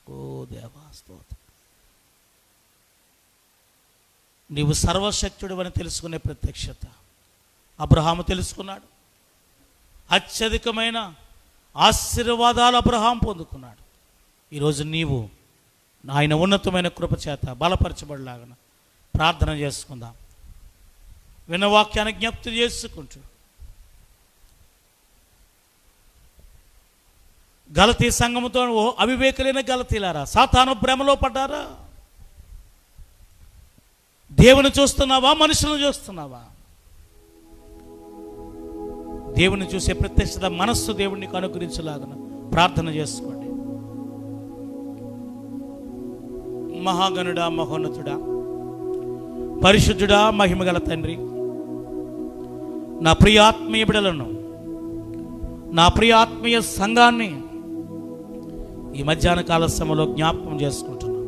ఓ దేవా స్తోత్రం. నీవు సర్వశక్తుడు అని తెలుసుకునే ప్రత్యక్షత. అబ్రహాము తెలుసుకున్నాడు, అత్యధికమైన ఆశీర్వాదాలు అబ్రహాం పొందుకున్నాడు. ఈరోజు నీవు ఆయన ఉన్నతమైన కృప చేత బలపరచబడలాగన ప్రార్థన చేసుకుందాం. విన్న వాక్యాన్ని జ్ఞప్తి చేసుకుంటూ, గలతీ సంఘముతో అవివేకులైన గలతీలారా, సాతాను భ్రమలో పడ్డారా? దేవుని చూస్తున్నావా, మనుషులను చూస్తున్నావా? దేవుని చూసే ప్రత్యక్షత మనస్సు దేవుడిని అనుగ్రహించలాగన ప్రార్థన చేసుకోండి. మహాగణుడా, మహోన్నతుడా, పరిశుద్ధుడా, మహిమగల తండ్రి, నా ప్రియాత్మీయ బిడలను, నా ప్రియాత్మీయ సంఘాన్ని ఈ మధ్యాహ్న కాల సమయంలో జ్ఞాపకం చేసుకుంటున్నాను.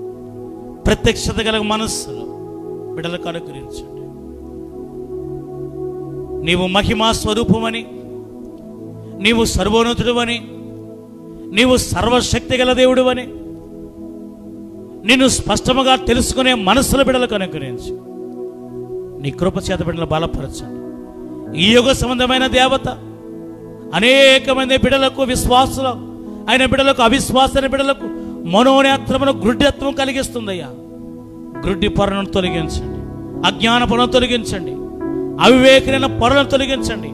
ప్రత్యక్షత గల మనస్సులు బిడలకు అనుగ్రహించండి. నీవు మహిమా స్వరూపమని, నీవు సర్వోన్నతుడు అని, నీవు సర్వశక్తి గల దేవుడు అని నిన్ను స్పష్టముగా తెలుసుకునే మనస్సుల బిడలకు అనుగ్రహించి నీ కృప చేత బిడ్డలు బలపరచండి. ఈ యుగ సంబంధమైన దేవత అనేక మంది బిడలకు, విశ్వాసులు అయిన బిడలకు, అవిశ్వాసైన బిడలకు మనోనేత్రమును గుడ్డత్వం కలిగిస్తుందయ్యా. గుడ్డి పొరలను తొలగించండి, అజ్ఞాన పొరలను తొలగించండి, అవివేకమైన పొరలను తొలగించండి,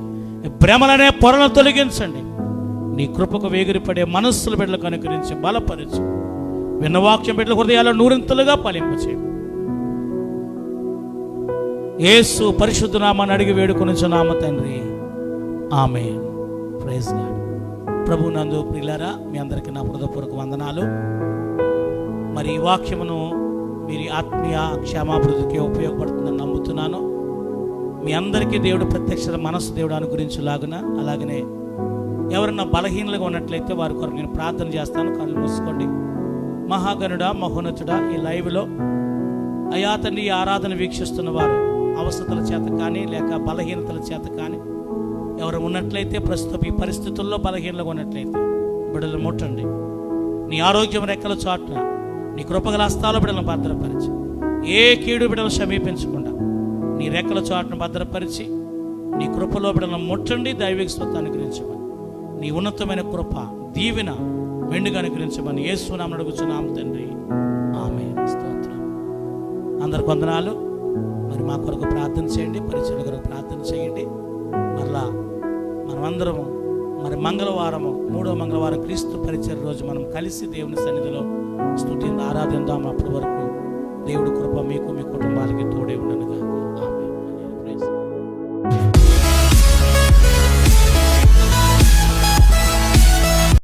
భ్రమలనే పొరలను తొలగించండి. నీ కృపకు వేగిరిపడే మనస్సుల బిడ్డలకు అనుగ్రహించి బలపరచు. విన్నవాక్యం బిడ్డల హృదయాల్లో నూరింతలుగా ఫలింపచేయి. యేసు పరిశుద్ధ నామాన్ని అడిగి వేడుకొనుచున్నాము తండ్రి, ఆమేన్. Praise God. ప్రభు నందు ప్రియులారా, మీ అందరికీ నా హృదయపూర్వక వందనాలు. మరి ఈ వాక్యమును మీరు ఆత్మీయ క్షేమాభివృద్ధికి ఉపయోగపడుతుందని నమ్ముతున్నాను. మీ అందరికీ దేవుడు ప్రత్యక్ష మనస్సు దేవుడు అనుగ్రహించులాగున, అలాగనే ఎవరన్నా బలహీనలుగా ఉన్నట్లయితే వారి కొరకు నేను ప్రార్థన చేస్తాను. కళ్ళు మూసుకోండి. మహాగణుడా, మహోన్నతుడా, ఈ లైవ్లో అయా తండ్రి ఈ ఆరాధన వీక్షిస్తున్న వారు అవసరతల చేత కానీ లేక బలహీనతల చేత కానీ ఎవరు ఉన్నట్లయితే, ప్రస్తుతం ఈ పరిస్థితుల్లో బలహీనలుగా ఉన్నట్లయితే బిడ్డలు ముట్టండి. నీ ఆరోగ్యం రెక్కల చాటున నీ కృపగల హస్తాల బిడ్డలను భద్రపరిచి, ఏ కీడు బిడ్డలను సమీపించకుండా నీ రెక్కల చాటును భద్రపరిచి నీ కృపలో బిడ్డలను ముట్టండి. దైవిక స్వత్తాన్ని అనుగ్రహించమని, నీ ఉన్నతమైన కృప దీవెన మెండుగా అనుగ్రహించమని యేసు నామమున అడుగుచున్నాము తండ్రి, ఆమేన్. స్తోత్రం. అందరికి వందనాలు. మరి మా కొరకు ప్రార్థన చేయండి, పరిచయం కొరకు ప్రార్థన చేయండి. మరలా మనమందరము మరి మంగళవారము, 3వ మంగళవారం క్రీస్తు పరిచయం రోజు మనం కలిసి దేవుని సన్నిధిలో స్తుతించి ఆరాధిద్దాం. అప్పటి వరకు దేవుడి కృప మీకు